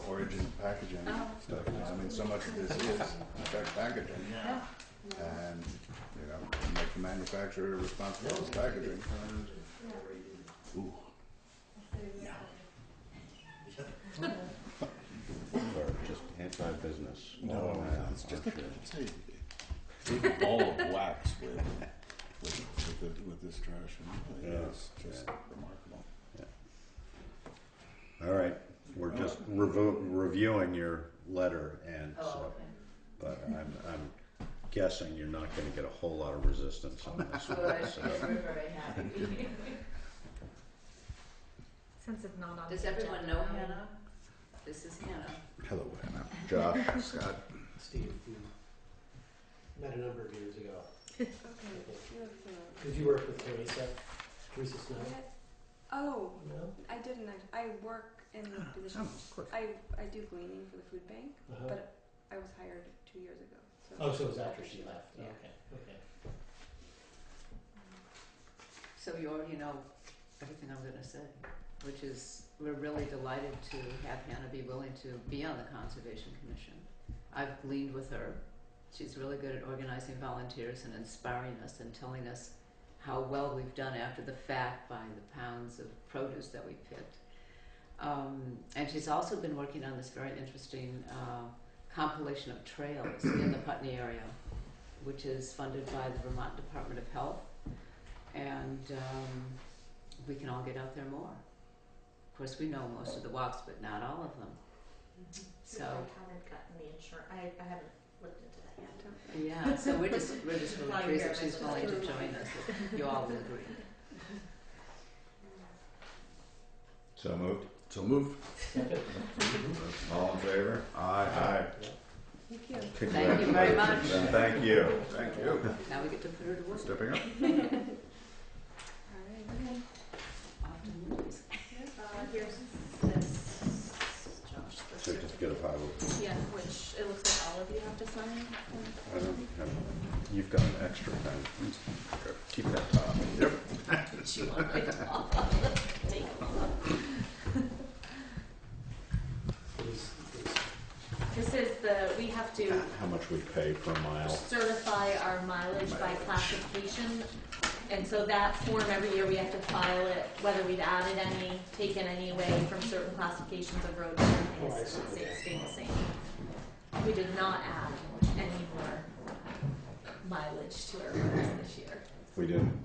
origin packaging stuff. I mean, so much of this is, in fact, packaging. Yeah. And, make the manufacturer responsible for packaging. Ooh. Or just anti-business. No, Oh, it's just sure. it's a big ball of wax with this trash. And Yeah. it's just remarkable. All right. We're just reviewing your letter, and so, but I'm guessing you're not going to get a whole lot of resistance on this one. Good, So. we're very happy. Since it's not on Does the everyone agenda, know Hannah? This is Hannah. Hello, Anna. Josh, Scott. Steve, you met a number of years ago. Okay. Did you work with Teresa Snow? Oh, No? I didn't. I work in the position. of course. I do gleaning for the food bank, Uh-huh. but I was hired 2 years ago. So Oh, so it was after she left. Yeah. Okay. So you already know everything I'm going to say, which is we're really delighted to have Hannah be willing to be on the Conservation Commission. I've gleaned with her. She's really good at organizing volunteers and inspiring us and telling us how well we've done after the fact by the pounds of produce that we picked. And she's also been working on this very interesting compilation of trails in the Putney area, which is funded by the Vermont Department of Health. And we can all get out there more. Of course, we know most of the walks, but not all of them. So I haven't gotten the insurance. I haven't looked into that yet. yeah, so we're just really While pleased you're that she's here, willing to join us. If you all will agree. So moved. So moved. Second? All in favor? Aye. thank you. Thank you very much. And thank you. Thank you. Now we get to put her to work. Stepping up. All right. Off to the movies. Here's this, Josh. The Certificate of Highway. Yeah, which it looks like all of you have to sign. I don't have, you've got an extra pen. Keep that top. Yep. Did you want my top? Take them off. This is we have to How much we pay per mile. certify our mileage by classification. And so that form, every year we have to file it, whether we've added any, taken any away from certain classifications of roads, Oh, I and see. it's stayed the same. We did not add any more mileage to our roads this year. We didn't.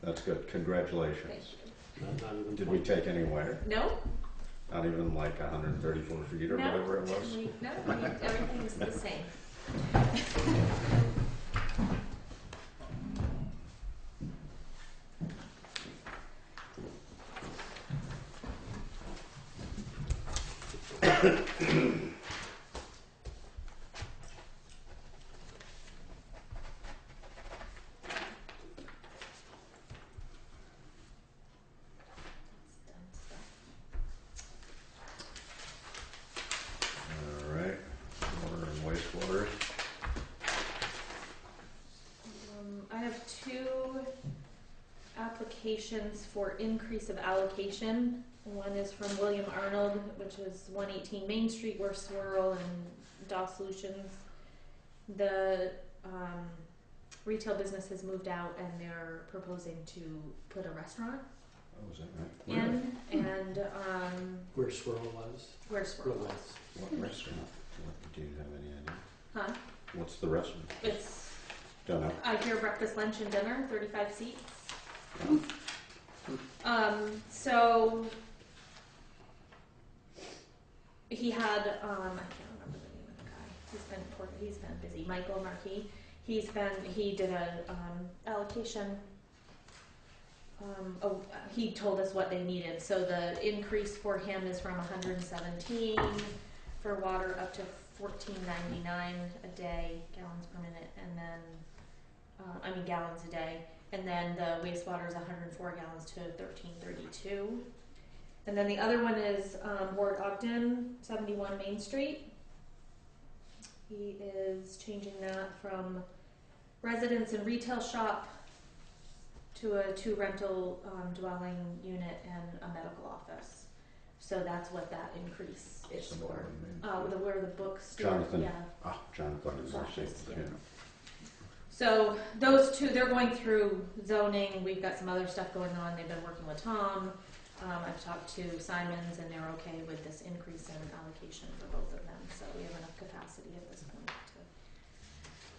That's good. Congratulations. Thank you. Not even Did we take any away? No? Not even like 134 feet or whatever it was? Everything's the same. All right. Water and wastewater. I have 2 applications for increase of allocation. One is from William Arnold, which is 118 Main Street, where Swirl and DAW Solutions. The retail business has moved out and they're proposing to put a restaurant Oh, is that right? in, and where Swirl was. where Swirl was. What restaurant? What, do you have any idea? Huh? What's the restaurant? It's, Don't know. I hear breakfast, lunch, and dinner, 35 seats. So he had, I can't remember the name of the guy. He's been busy. Michael Marquis. He did a allocation. He told us what they needed. So the increase for him is from 117 for water up to 14.99 a day, gallons per minute, and then gallons a day. And then the wastewater is 104 gallons to 1332. And then the other one is Ward Ogden, 71 Main Street. He is changing that from residence and retail shop to a 2 rental dwelling unit and a medical office. So that's what that increase is for. Where the books. Jonathan. Yeah. Ah, Jonathan is Office, yeah. yeah. So those 2, they're going through zoning. We've got some other stuff going on. They've been working with Tom. I've talked to Simons, and they're okay with this increase in allocation for both of them. So we have enough capacity at this point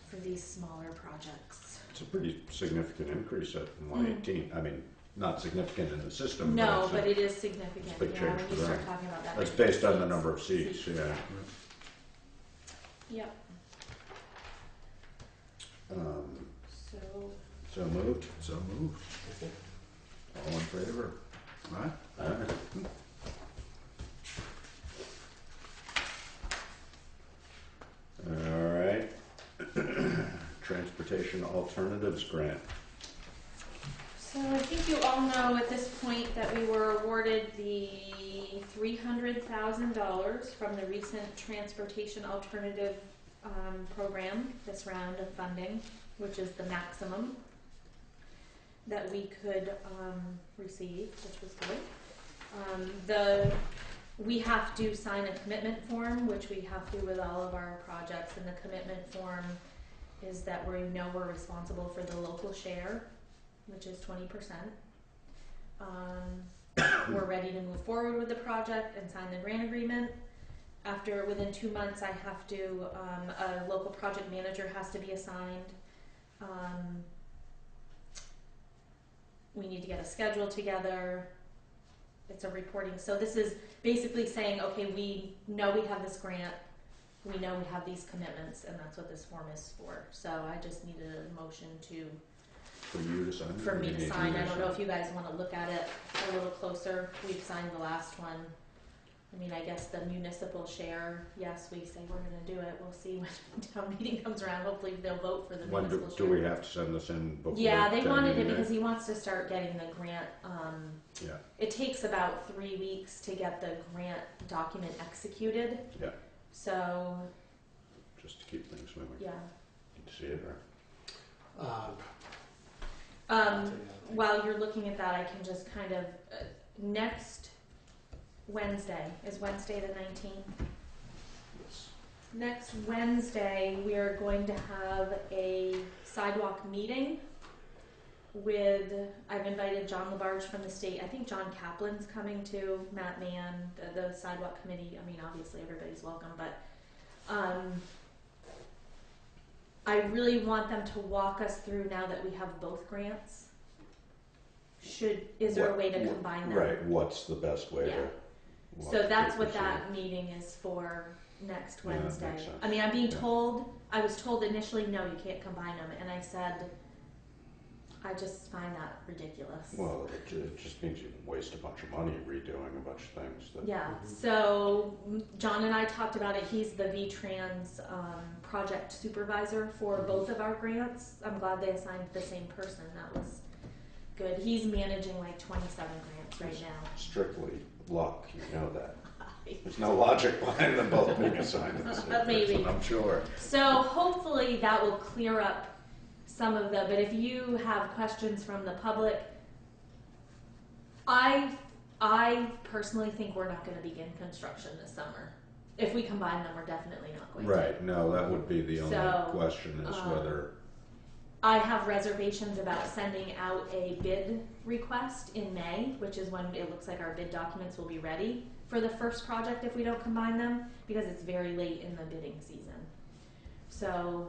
for these smaller projects. It's a pretty significant increase at 118. I mean, not significant in the system. No, but but it is significant. it's a big Yeah, change when for you start them. talking about that. That's many based on the seats. number of seats. Yeah. Yep. So So moved. So moved. All in favor? Aye. Aye. Transportation Alternatives Grant. So I think you all know at this point that we were awarded the $300,000 from the recent Transportation Alternative program, this round of funding, which is the maximum that we could receive, which was good. We have to sign a commitment form, which we have to with all of our projects, and the commitment form is that we know we're responsible for the local share, which is 20%. We're ready to move forward with the project and sign the grant agreement. Within 2 months, I have to, a local project manager has to be assigned. We need to get a schedule together. It's a reporting. So this is basically saying, okay, we know we have this grant. We know we have these commitments, and that's what this form is for. So I just needed a motion For you to sign? for me to sign. I don't know if you guys want to look at it a little closer. We've signed the last one. I mean, I guess the municipal share, yes, we say we're going to do it. We'll see when town meeting comes around. Hopefully they'll vote for the municipal share. Do we have to send this in before? Yeah, they town wanted it meeting? because he wants to start getting the grant. Yeah. It takes about 3 weeks to get the grant document executed. Yeah. So, Just to keep things moving. yeah. Need to see it, or? While you're looking at that, I can just kind of, next Wednesday, is Wednesday the 19th? Yes. Next Wednesday, we are going to have a sidewalk meeting I've invited John LaBarge from the state. I think John Kaplan's coming too, Matt Mann, the sidewalk committee. I mean, obviously everybody's welcome, but I really want them to walk us through now that we have both grants. Is there a way to combine them? Right, what's the best way to? So that's what that meeting is for next Wednesday. Makes sense. I mean, I was told initially, no, you can't combine them, and I said, I just find that ridiculous. Well, it just means you waste a bunch of money redoing a bunch of things. Yeah, so John and I talked about it. He's the VTrans project supervisor for both of our grants. I'm glad they assigned the same person. That was good. He's managing like 27 grants right now. Strictly luck, you know that. There's no logic behind them both being assigned to the same person, Maybe. I'm sure. So hopefully that will clear up some of but if you have questions from the public, I personally think we're not going to begin construction this summer. If we combine them, we're definitely not going to. Right, no, that would be the only question is whether... I have reservations about sending out a bid request in May, which is when it looks like our bid documents will be ready for the first project if we don't combine them, because it's very late in the bidding season. So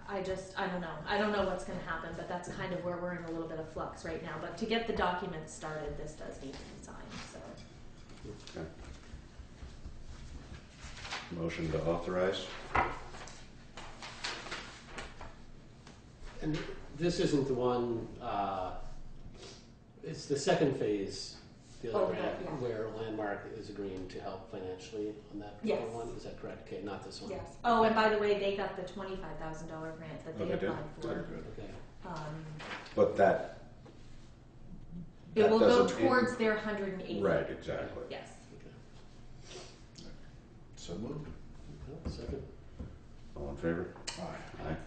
I don't know. I don't know what's going to happen, but that's kind of where we're in a little bit of flux right now. But to get the documents started, this does need to be signed. So. Okay. Motion to authorize. And this isn't the one, it's the second phase, the other grant, yeah. where Landmark is agreeing to help financially on that particular Yes. one. Is that correct? Okay, not this one. Yes. Oh, and by the way, they got the $25,000 grant that they they did? applied for. Good. Okay. But that It will go doesn't towards their 180. Right, exactly. Yes. Okay. So moved. Okay, second. All in favor? Aye. Aye.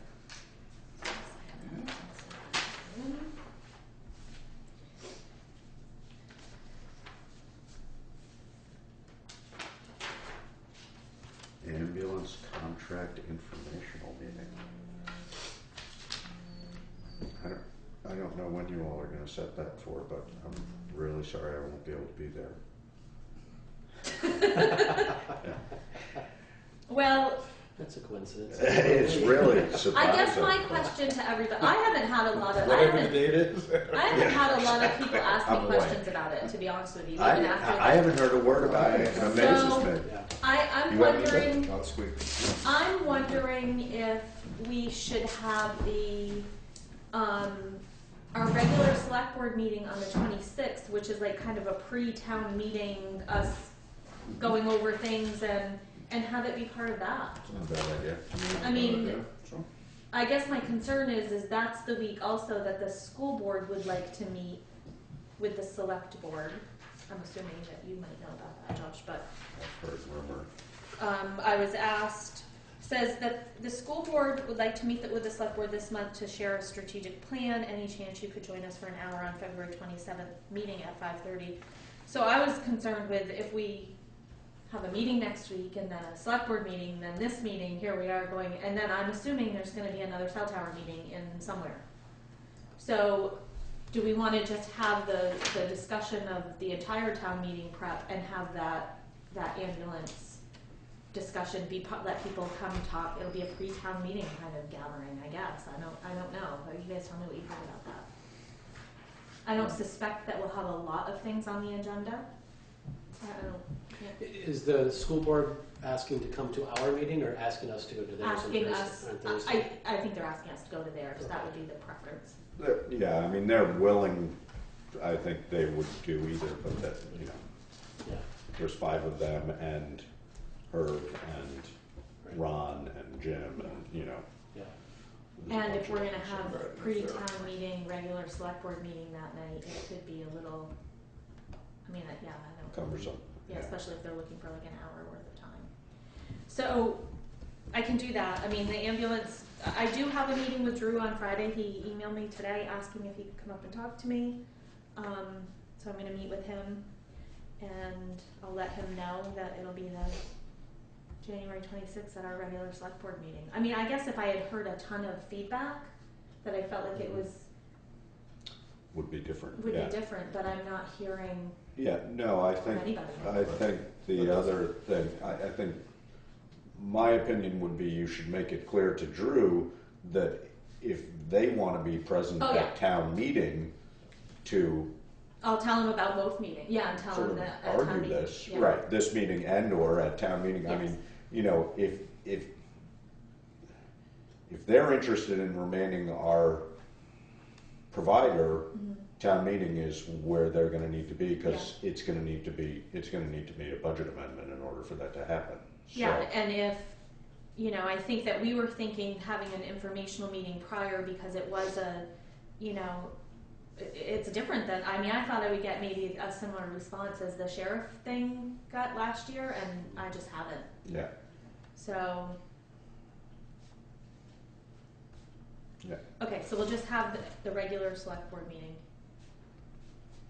Ambulance contract informational meeting. I don't know when you all are going to set that for, but I'm really sorry I won't be able to be there. Well, That's a coincidence. It's really surprising. I guess my question to everybody, I haven't had a lot of, Whatever the date is. I haven't had a lot of people ask me I'm away. questions about it, to be honest with you. Even I after haven't heard a word about it. It amazes So- me. Yeah. I'm You haven't wondering, Not squeak. I'm wondering if we should have our regular select board meeting on the 26th, which is like kind of a pre-town meeting, us going over things and have it be part of that. It's not a bad idea. I mean, So, I guess my concern is that's the week also that the school board would like to meet with the select board. I'm assuming that you might know about that, Josh, but I've heard rumor. I was asked, says that the school board would like to meet with the select board this month to share a strategic plan. Any chance you could join us for an hour on February 27th, meeting at 5:30? So I was concerned with if we have a meeting next week and then a select board meeting, then this meeting, here we are going, and then I'm assuming there's going to be another cell tower meeting in somewhere. So do we want to just have the discussion of the entire town meeting prep and have that ambulance discussion let people come talk? It'll be a pre-town meeting kind of gathering, I guess. I don't know. You guys tell me what you think about that. I don't suspect that we'll have a lot of things on the agenda. Is the school board asking to come to our meeting or asking us to go to theirs Asking on us, Thursday? I think they're asking us to go to theirs. That would be the preference. Yeah, I mean, they're willing, I think they would do either, but that, you know, Yeah. there's 5 of them and Herb and Ron and Jim and, you know. Yeah. there's a And bunch if we're of going to them, have so right, pre-town meeting, regular select board meeting that night, it could be a little, I mean, yeah, I don't. cumbersome. Yeah, especially if they're looking for like an hour worth of time. So I can do that. I mean, the ambulance, I do have a meeting with Drew on Friday. He emailed me today asking if he could come up and talk to me. So I'm going to meet with him and I'll let him know that it'll be the January 26th at our regular select board meeting. I mean, I guess if I had heard a ton of feedback that I felt like it was Would be different. would yeah. be different, but I'm not hearing Yeah, no, I from think, anybody. the other thing, I think my opinion would be you should make it clear to Drew that if they want to be present Oh, yeah. at town meeting to I'll tell him about both meetings. Yeah, and tell sort him of that at town argue meeting. this, Yeah. right, this meeting and or at town meeting, I Yes. mean, you know, if they're interested in remaining our provider, Mhm. town meeting is where they're gonna need to be, because it's gonna need to be a budget amendment in order for that to happen. Yeah, So- and if, you know, I think that we were thinking having an informational meeting prior because it was a, you know, it's different than, I mean, I thought I would get maybe a similar response as the sheriff thing got last year, and I just haven't. Yeah, So, yeah. okay, so we'll just have the regular select board meeting.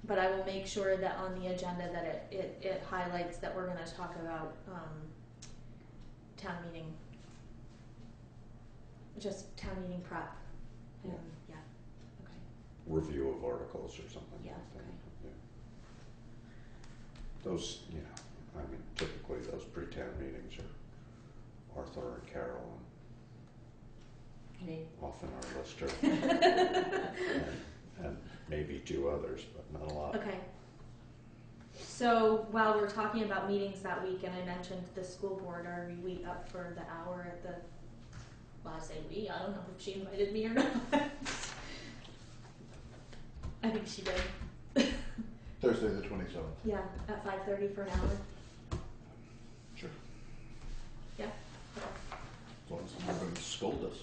But I will make sure that on the agenda that it highlights that we're gonna talk about, town meeting. Just town meeting prep. And, yeah, okay, Review of articles or something Yeah, like that. okay. Yeah. Those, you know, I mean, typically those pre-town meetings are Arthur and Carol and me. often our lister. and maybe 2 others, but not a lot. Okay. So while we're talking about meetings that week, and I mentioned the school board, are we up for the hour at the, well, I say we, I don't know if she invited me or not. I think she did. Thursday the 27th. Yeah, at 5:30 for an hour. Sure. Yeah. Okay. As long as they're going to scold us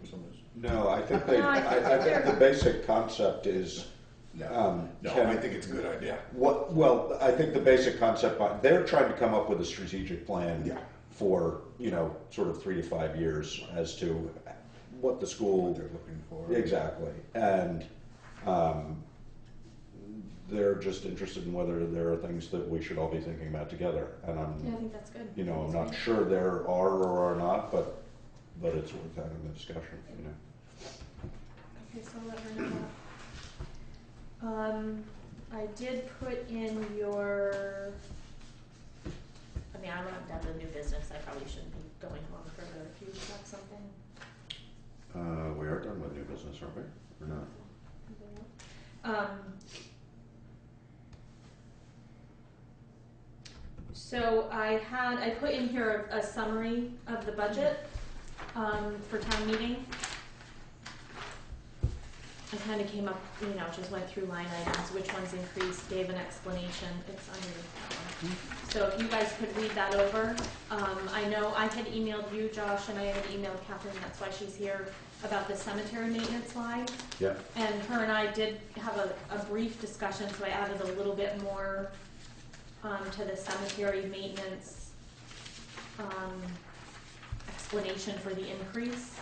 for some reason. No, I think No, I think I think they're- the basic concept is, No, Ken- I think it's a good idea. well, I think the basic concept, they're trying to come up with a strategic plan Yeah. for, you know, sort of 3 to 5 years as to what the What school, they're looking for. exactly, and they're just interested in whether there are things that we should all be thinking about together, and Yeah, I think that's good. you know, I'm That's not great. sure there are or are not, but it's worth having the discussion, you know. Okay, so I'll let her know that. I did put in your, I mean, I'm not done with new business, I probably shouldn't be going on further if you have something. We are done with new business, aren't we? Or not? So I put in here a summary of the budget, for town meeting. I kind of came up, you know, just went through line items, which ones increased, gave an explanation. It's underneath that one. So if you guys could read that over. I know I had emailed you, Josh, and I had emailed Catherine, that's why she's here, about the cemetery maintenance line. Yeah. And her and I did have a brief discussion, so I added a little bit more to the cemetery maintenance explanation for the increase.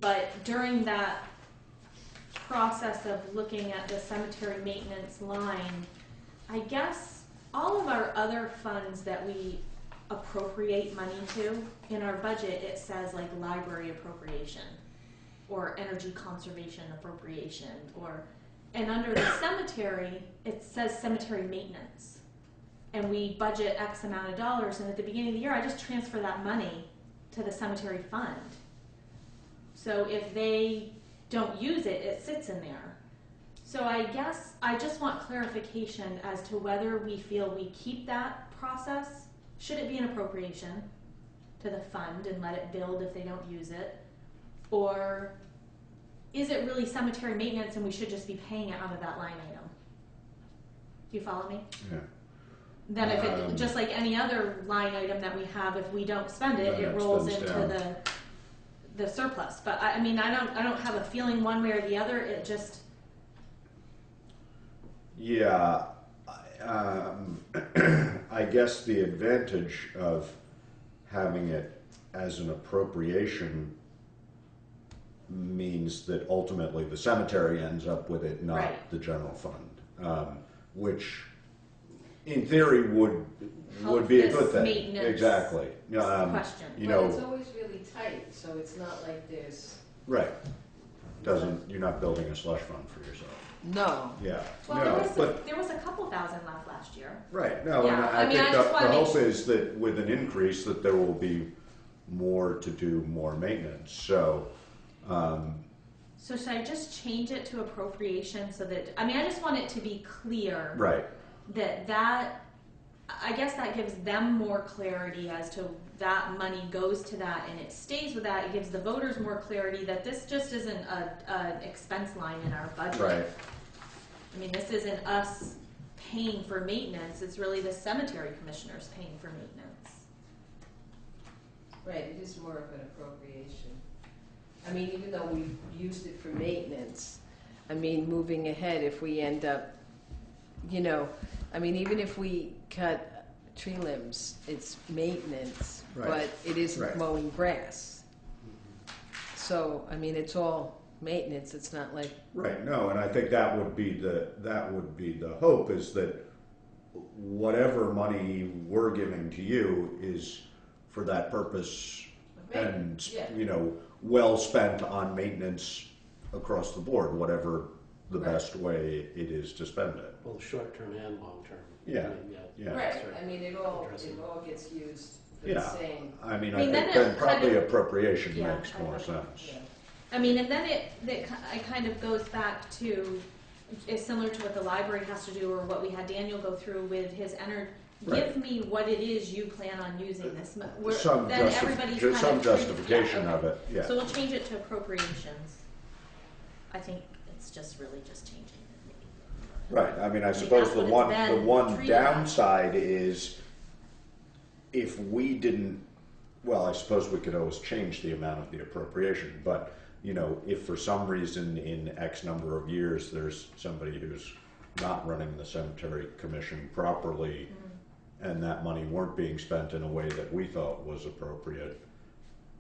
But during that process of looking at the cemetery maintenance line, I guess all of our other funds that we appropriate money to, in our budget it says like library appropriation or energy conservation appropriation, and under the cemetery it says cemetery maintenance, and we budget X amount of dollars, and at the beginning of the year I just transfer that money to the cemetery fund. So if they don't use it, it sits in there. So I guess I just want clarification as to whether we feel we keep that process. Should it be an appropriation to the fund and let it build if they don't use it? Or is it really cemetery maintenance and we should just be paying it out of that line item? Do you follow me? Yeah. Then if it, just like any other line item that we have, if we don't spend it, Then it it rolls spends into down. the surplus. But I mean, I don't have a feeling one way or the other. It just, Yeah, I guess the advantage of having it as an appropriation means that ultimately the cemetery ends up with it, not Right. the general fund, which in theory would Help be a this good thing. maintenance Exactly. question. You But it's know, always really tight, so it's not like there's, right. You're not building a slush fund for yourself. no. Yeah. well, no, but there was a couple thousand left last year. right. No, Yeah, and I I mean, think I just the wanna make hope sure- is that with an increase that there will be more to do, more maintenance. So, So should I just change it to appropriation so that, I mean, I just want it to be clear right. that I guess that gives them more clarity as to that money goes to that and it stays with that. It gives the voters more clarity that this just isn't an expense line in our budget. Right. I mean, this isn't us paying for maintenance. It's really the cemetery commissioners paying for maintenance. Right, it is more of an appropriation. I mean, even though we've used it for maintenance, I mean, moving ahead, if we end up, you know, I mean, even if we cut tree limbs, it's maintenance, Right. but it isn't Right. mowing grass. So, I mean, it's all maintenance, it's not like, Right. No, and I think that would be the hope, is that whatever money we're giving to you is for that purpose, and yeah. you know, well spent on maintenance across the board, whatever the Right. best way it is to spend it. Both short-term and long-term. Yeah. I mean, Yeah. right, Sure. I mean, it all gets used for the Yeah. same. I mean, I mean, I think then then it probably kind of- appropriation Yeah, makes I more agree. sense. Yeah. I mean, and then it kind of goes back to, it's similar to what the library has to do, or what we had Daniel go through with his energy. Right. Give me what it is you plan on using this. Some Then everybody's kind some of justification yeah, okay. of it. Yeah. So we'll change it to appropriations. I think it's just really just changing it. Right. I mean, I mean, suppose that's the what it's one been treated as. downside is if we didn't. Well, I suppose we could always change the amount of the appropriation, but you know, if for some reason in X number of years there's somebody who's not running the cemetery commission properly, and that money weren't being spent in a way that we thought was appropriate,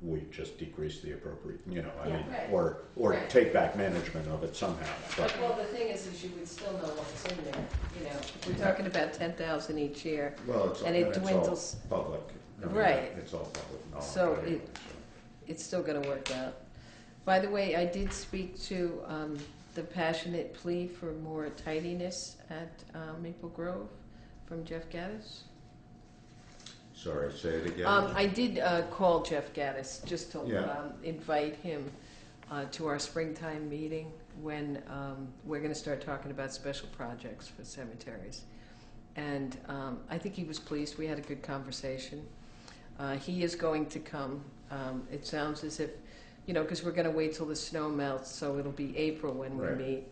we just decrease the appropriate. You know, I Yeah. mean, Right. or Right. take back management of it somehow. But, Well, the thing is you would still know what's in there, you know, we're talking about 10,000 each year, well, it's and all, it it's all dwindles. public. I mean, Right. It's all public knowledge. So anyway, it's still gonna work out. By the way, I did speak to the passionate plea for more tidiness at Maple Grove from Jeff Gaddis. Sorry, say it again. I did call Jeff Gaddis just to Yeah. invite him to our springtime meeting when we're going to start talking about special projects for cemeteries. And I think he was pleased. We had a good conversation. He is going to come. It sounds as if, you know, because we're going to wait till the snow melts, so it'll be April when we Right. meet.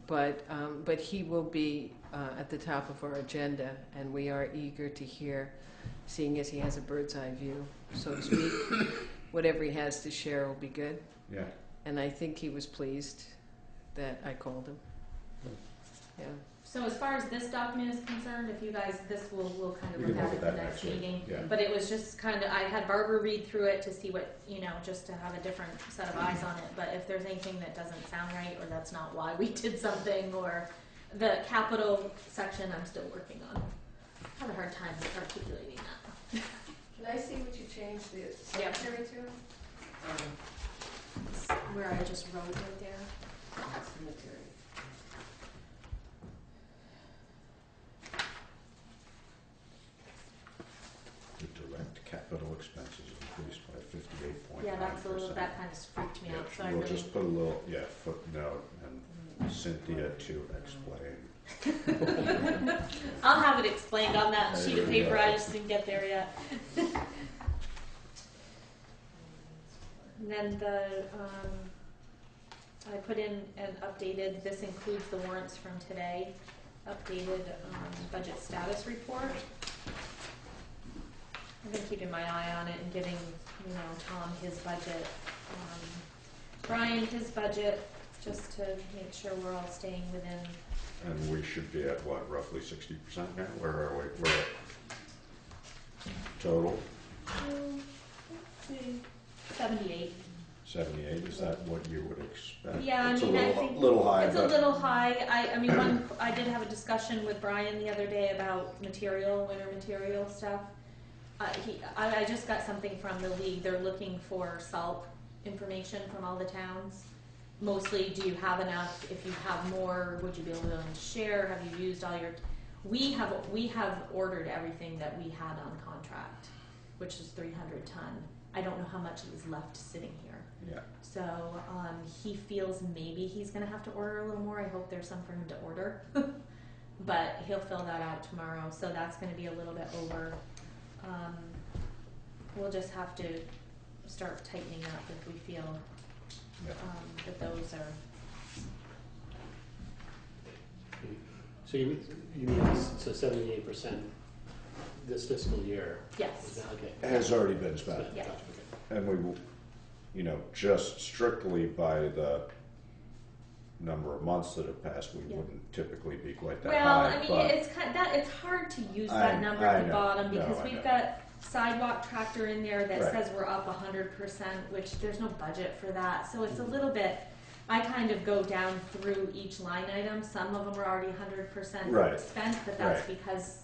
but he will be at the top of our agenda, and we are eager to hear, seeing as he has a bird's eye view, so to speak. Whatever he has to share will be good. Yeah. And I think he was pleased that I called him. Yeah. So as far as this document is concerned, if you guys, we'll kind of We look can at look it at the that next next week. meeting. Yeah. But it was just kind of, I had Barbara read through it to see what, just to have a different set of eyes on it. But if there's anything that doesn't sound right, or that's not why we did something, or the capital section, I'm still working on. I have a hard time articulating that. Can I see what you changed the cemetery to? Where I just wrote right there. Cemetery. The direct capital expenses increased by 58.9%. Yeah, that's a little, that kind of freaked me out. So I We'll really, just put a little, footnote and Cynthia to explain. I'll have it explained on that sheet of There you paper. go. I just didn't get there yet. And then I put in an updated, this includes the warrants from today, updated budget status report. I've been keeping my eye on it and giving, Tom his budget, Brian his budget, just to make sure we're all staying within. And we should be at what, roughly 60% now? Where are we? We're at total? Let's see, 78. 78, is that what you would expect? Yeah, It's I mean, a I little, think little high, it's but a little high. I did have a discussion with Brian the other day about winter material stuff. I just got something from the league. They're looking for salt information from all the towns. Mostly, do you have enough? If you have more, would you be willing to share? Have you used all your? We have ordered everything that we had on contract, which is 300 ton. I don't know how much is left sitting here. yeah. So he feels maybe he's going to have to order a little more. I hope there's some for him to order. But he'll fill that out tomorrow. So that's going to be a little bit over. We'll just have to start tightening up if we feel that those are. So you mean, so 78% this fiscal year? Yes. Okay. Has already been spent. Yeah. Gotcha, okay. And we will, just strictly by the number of months that have passed, we Yeah. wouldn't typically be quite that Well, high. I mean, but it's it's hard to use that number I at the know. bottom No, because I we've know. got sidewalk tractor in there that Right. says we're up 100%, which there's no budget for that. So it's a little bit. I kind of go down through each line item. Some of them are already 100% Right. spent, but that's Right. because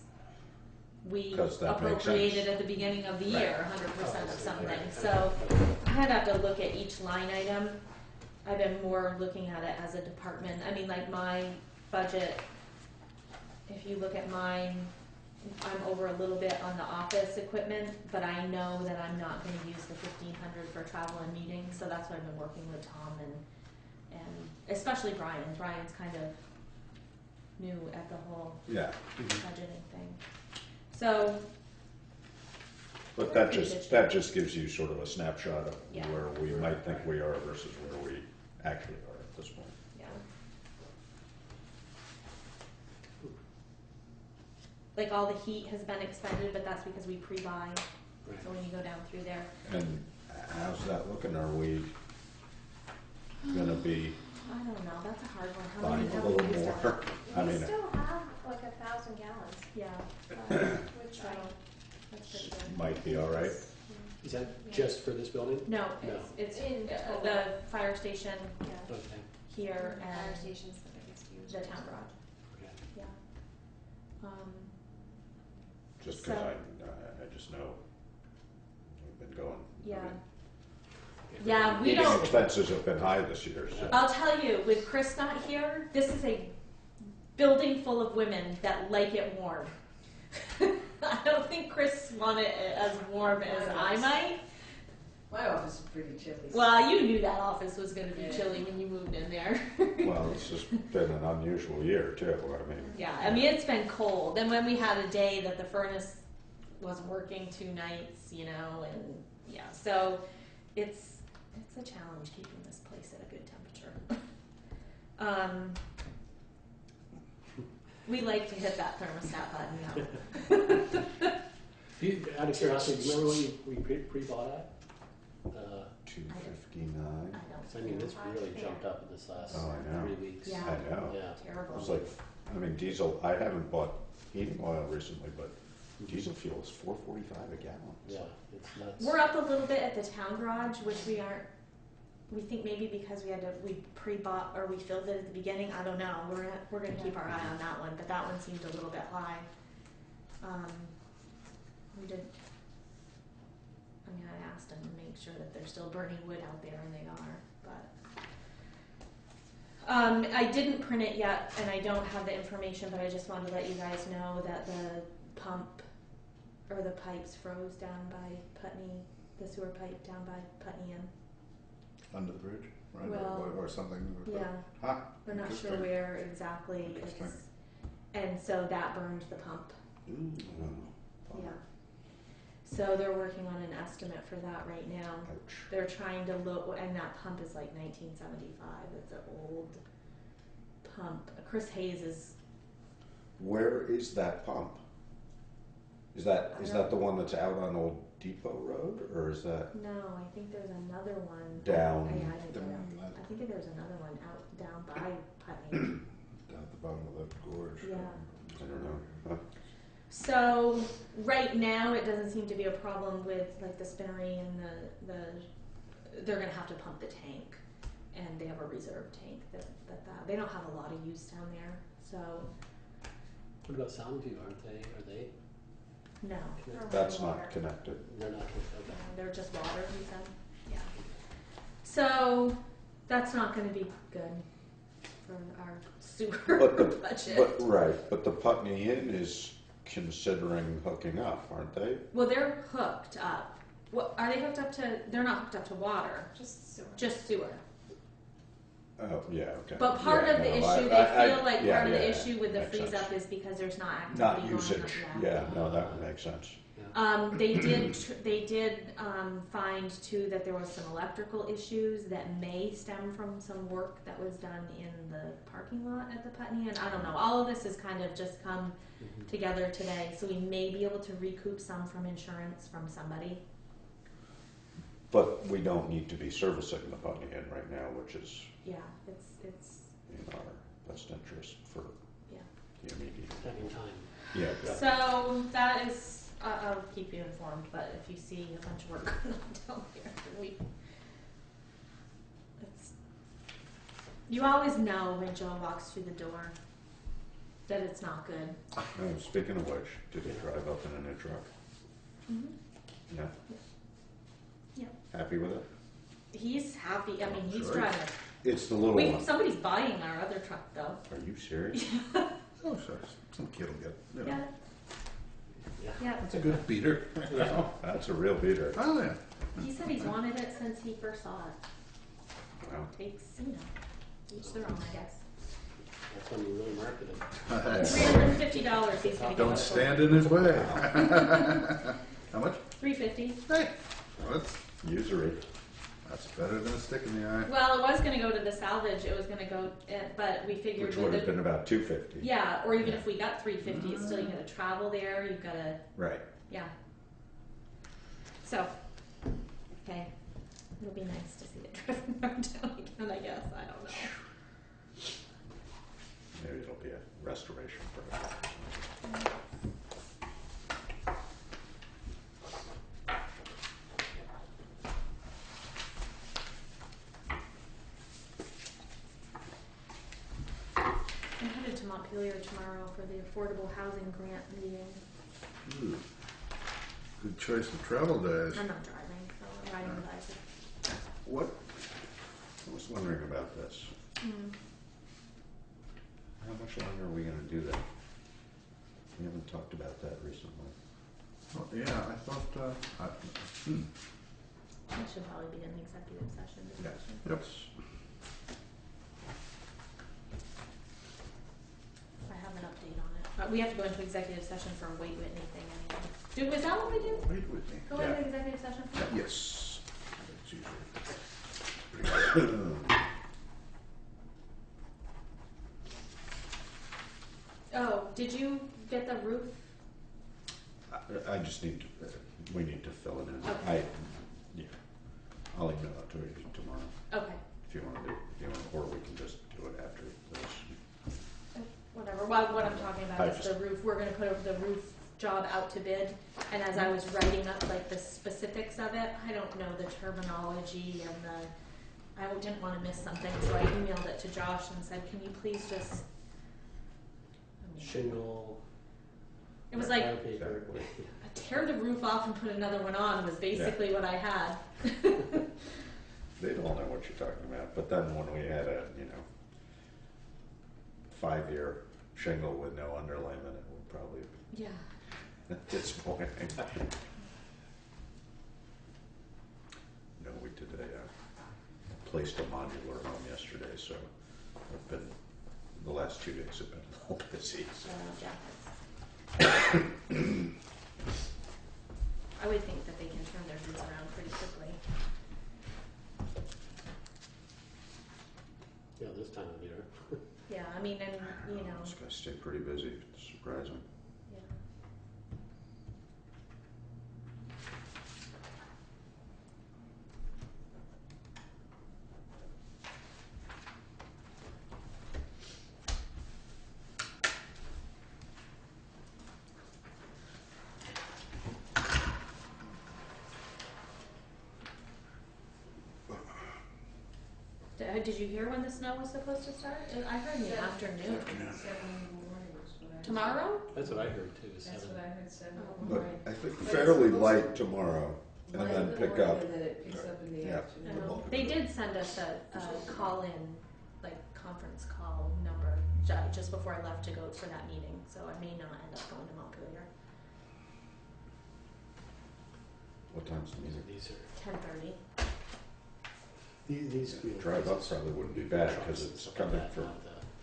we 'Cause that makes appropriated sense. at the beginning of the Right. year 100% of something. Right. So I kind of have to look at each line item. I've been more looking at it as a department. I mean, like my budget, if you look at mine, I'm over a little bit on the office equipment, but I know that I'm not going to use the 1,500 for travel and meetings, so that's what I've been working with Tom and especially Brian. Brian's kind of new at the whole Yeah, budgeting thing. So but We're that in just good shape. gives you sort of a snapshot of Yeah. where we might think we are versus where we actually are at this point. yeah. Like all the heat has been expended, but that's because we pre-buy. Right. So when you go down through there, And how's that looking? Are we gonna be I don't know. That's a hard one. How many buying a have we little used more? up? I We mean, still have like 1,000 gallons, Yeah, which so that's pretty good. might be all right. Is that just for this building? No, No. it's In total. the fire station Yeah. Okay. here The fire and station's the biggest use. the town garage. Okay. Yeah. Just So- because I just know we've been going. Yeah. I mean, Yeah, we heating don't. expenses have been high this year, so. I'll tell you, with Chris not here, this is a building full of women that like it warm. I don't think Chris wanted it as warm as I might. My office is pretty chilly. Well, you knew that office was going to be Yeah. chilly when you moved in there. Well, it's just been an unusual year too. I mean. Yeah, I mean, it's been cold. And when we had a day that the furnace wasn't working 2 nights, and yeah, so it's a challenge keeping this place at a good temperature. We like to hit that thermostat button, though. Out of curiosity, do you remember what we pre-bought at? 259. I I mean, it's really jumped up in this last Oh, I know. 3 weeks. Yeah. I know. Yeah. Terrible. It was like, I mean, diesel. I haven't bought heating oil recently, but diesel fuel is $4.45 a gallon. Yeah, it's nuts. We're up a little bit at the town garage, which we aren't. We think maybe because we pre-bought or we filled it at the beginning. I don't know. We're gonna keep our eye on that one, but that one seemed a little bit high. We did. I mean, I asked them to make sure that they're still burning wood out there, and they are. But I didn't print it yet, and I don't have the information. But I just wanted to let you guys know that the pump or the pipes froze down by Putney, the sewer pipe down by Putney Inn. Under the bridge, right? Well, or something. Yeah, Huh? we're not sure Interesting. where exactly Interesting. it's, and so that burned the pump. Oh, Yeah. So they're working on an estimate for that right now. ouch. They're trying to look, and that pump is like 1975. It's an old pump. Chris Hayes is. Where is that pump? Is that the one that's out on Old Depot Road, or is that No, I think there's another one down? I didn't down know. that- I think there's another one out down by Putney. Down at the bottom of that gorge. Yeah. I don't know. Huh? So right now it doesn't seem to be a problem with like the spinnery and the they're gonna have to pump the tank, and they have a reserve tank that they don't have a lot of use down there. So What about Soundview? Are they? no, That's not connected. They're not. Okay. they're just water. He said, yeah. So that's not going to be good for our sewer budget. But the Putney Inn is considering hooking up, aren't they? Well, they're hooked up. What are they hooked up to? They're not hooked up to water. Just sewer. Just sewer. Oh, yeah, okay. But part Yeah, of the no, issue, I they feel like yeah, part of the yeah, issue with the makes freeze sense. up is because there's not activity Not going usage. on. Yeah, no, that would make sense. They did find too that there was some electrical issues that may stem from some work that was done in the parking lot at the Putney Inn. I don't know. All of this has kind of just come together today, so we may be able to recoup some from insurance from somebody. But we don't need to be servicing the Putney Inn right now, which is Yeah, it's in our best interest for Yeah. the immediate. Having time. Yeah. so that is. I'll keep you informed, but if you see a bunch of work going on down here, you always know when Joe walks through the door that it's not good. Oh, speaking of which, did he drive up in a new truck? Mm-hmm. Yeah. Yeah. Happy with it? He's happy. I mean, he's Sure. driving. It's the little one. Somebody's buying our other truck, though. Are you serious? Oh, sure. Some kid will get, you know. Yeah. Yeah. Yeah. It's a good beater. Yeah. That's a real beater. Oh, yeah. He said he's wanted it since he first saw it. Wow. Takes, each their own, I guess. That's when you really market it. $350 he's gonna Don't stand in his way. How much? $350. Hey, well, Usury. that's better than a stick in the eye. Well, it was gonna go to the salvage. It was gonna go, but we figured Which with would have the- been about $250. yeah, or even if we got $350, it's still you gotta travel there. You've gotta, Right. yeah. So, okay, it'll be nice to see it driven down again. I guess I don't know. Maybe it'll be a restoration project. I'm headed to Montpelier tomorrow for the Affordable Housing Grant meeting. Ooh. Good choice of travel days. I'm not driving, so I'm riding with Isaac. What? I was wondering about this. How much longer are we going to do that? We haven't talked about that recently. Oh, yeah, I thought, That should probably be an executive session discussion. Yep. I have an update on it. We have to go into executive session for a Wait Whitney thing anyway. Is that what we do? Wait with me. Go into executive session? Yes. That's usually Oh, get the roof? I just need to, we need to fill it in. Okay. Yeah, I'll email it to you tomorrow Okay. if you want to do, or we can just do it after this. Whatever. Well, what I'm talking about is the roof. We're going to put the roof job out to bid, and as I was writing up like the specifics of it, I don't know the terminology and I didn't want to miss something, so I emailed it to Josh and said, "Can you please just Shingle. It was like paper. tear the roof off and put another one on was basically what I had." They don't know what you're talking about, but then when we had a 5-year shingle with no underlayment, it would probably be disappointing. No, we did placed a modular home yesterday, so the last 2 days have been a little busy. So. I would think that they can turn their roofs around pretty quickly. Yeah, this time of year. Yeah, I mean, and This guys stay pretty busy. It's surprising. Yeah. Did you hear when the snow was supposed to start? I heard in the afternoon. 7 in the morning is what I heard. Tomorrow? That's what I heard too. That's 7. what I heard, 7 in the But morning. I think But fairly it's light tomorrow, and Light then in the pick morning up. And then it picks up in the Yeah. afternoon. They did send us a call-in, conference call number just before I left to go for that meeting, so I may not end up going to Montpelier. What time's the meeting? These are 10:30. these Drive up probably wouldn't be bad because it's coming from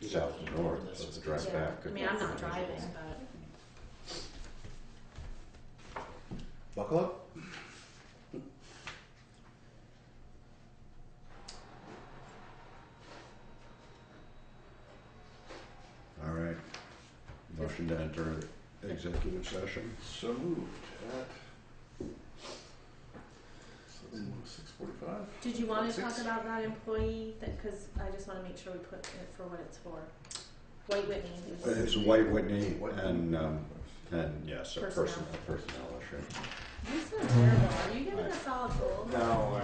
south to north, so the drive back I could mean, be I'm not miserable. driving, but Buckle up. All right. Motion to enter executive session. So moved at 6:45. did you want to talk 6. about that employee? Because I just want to make sure we put it for what it's for. White Whitney. It's White Whitney and yes, a Personnel. personnel issue. You sound terrible. Are you giving us all a cold? No,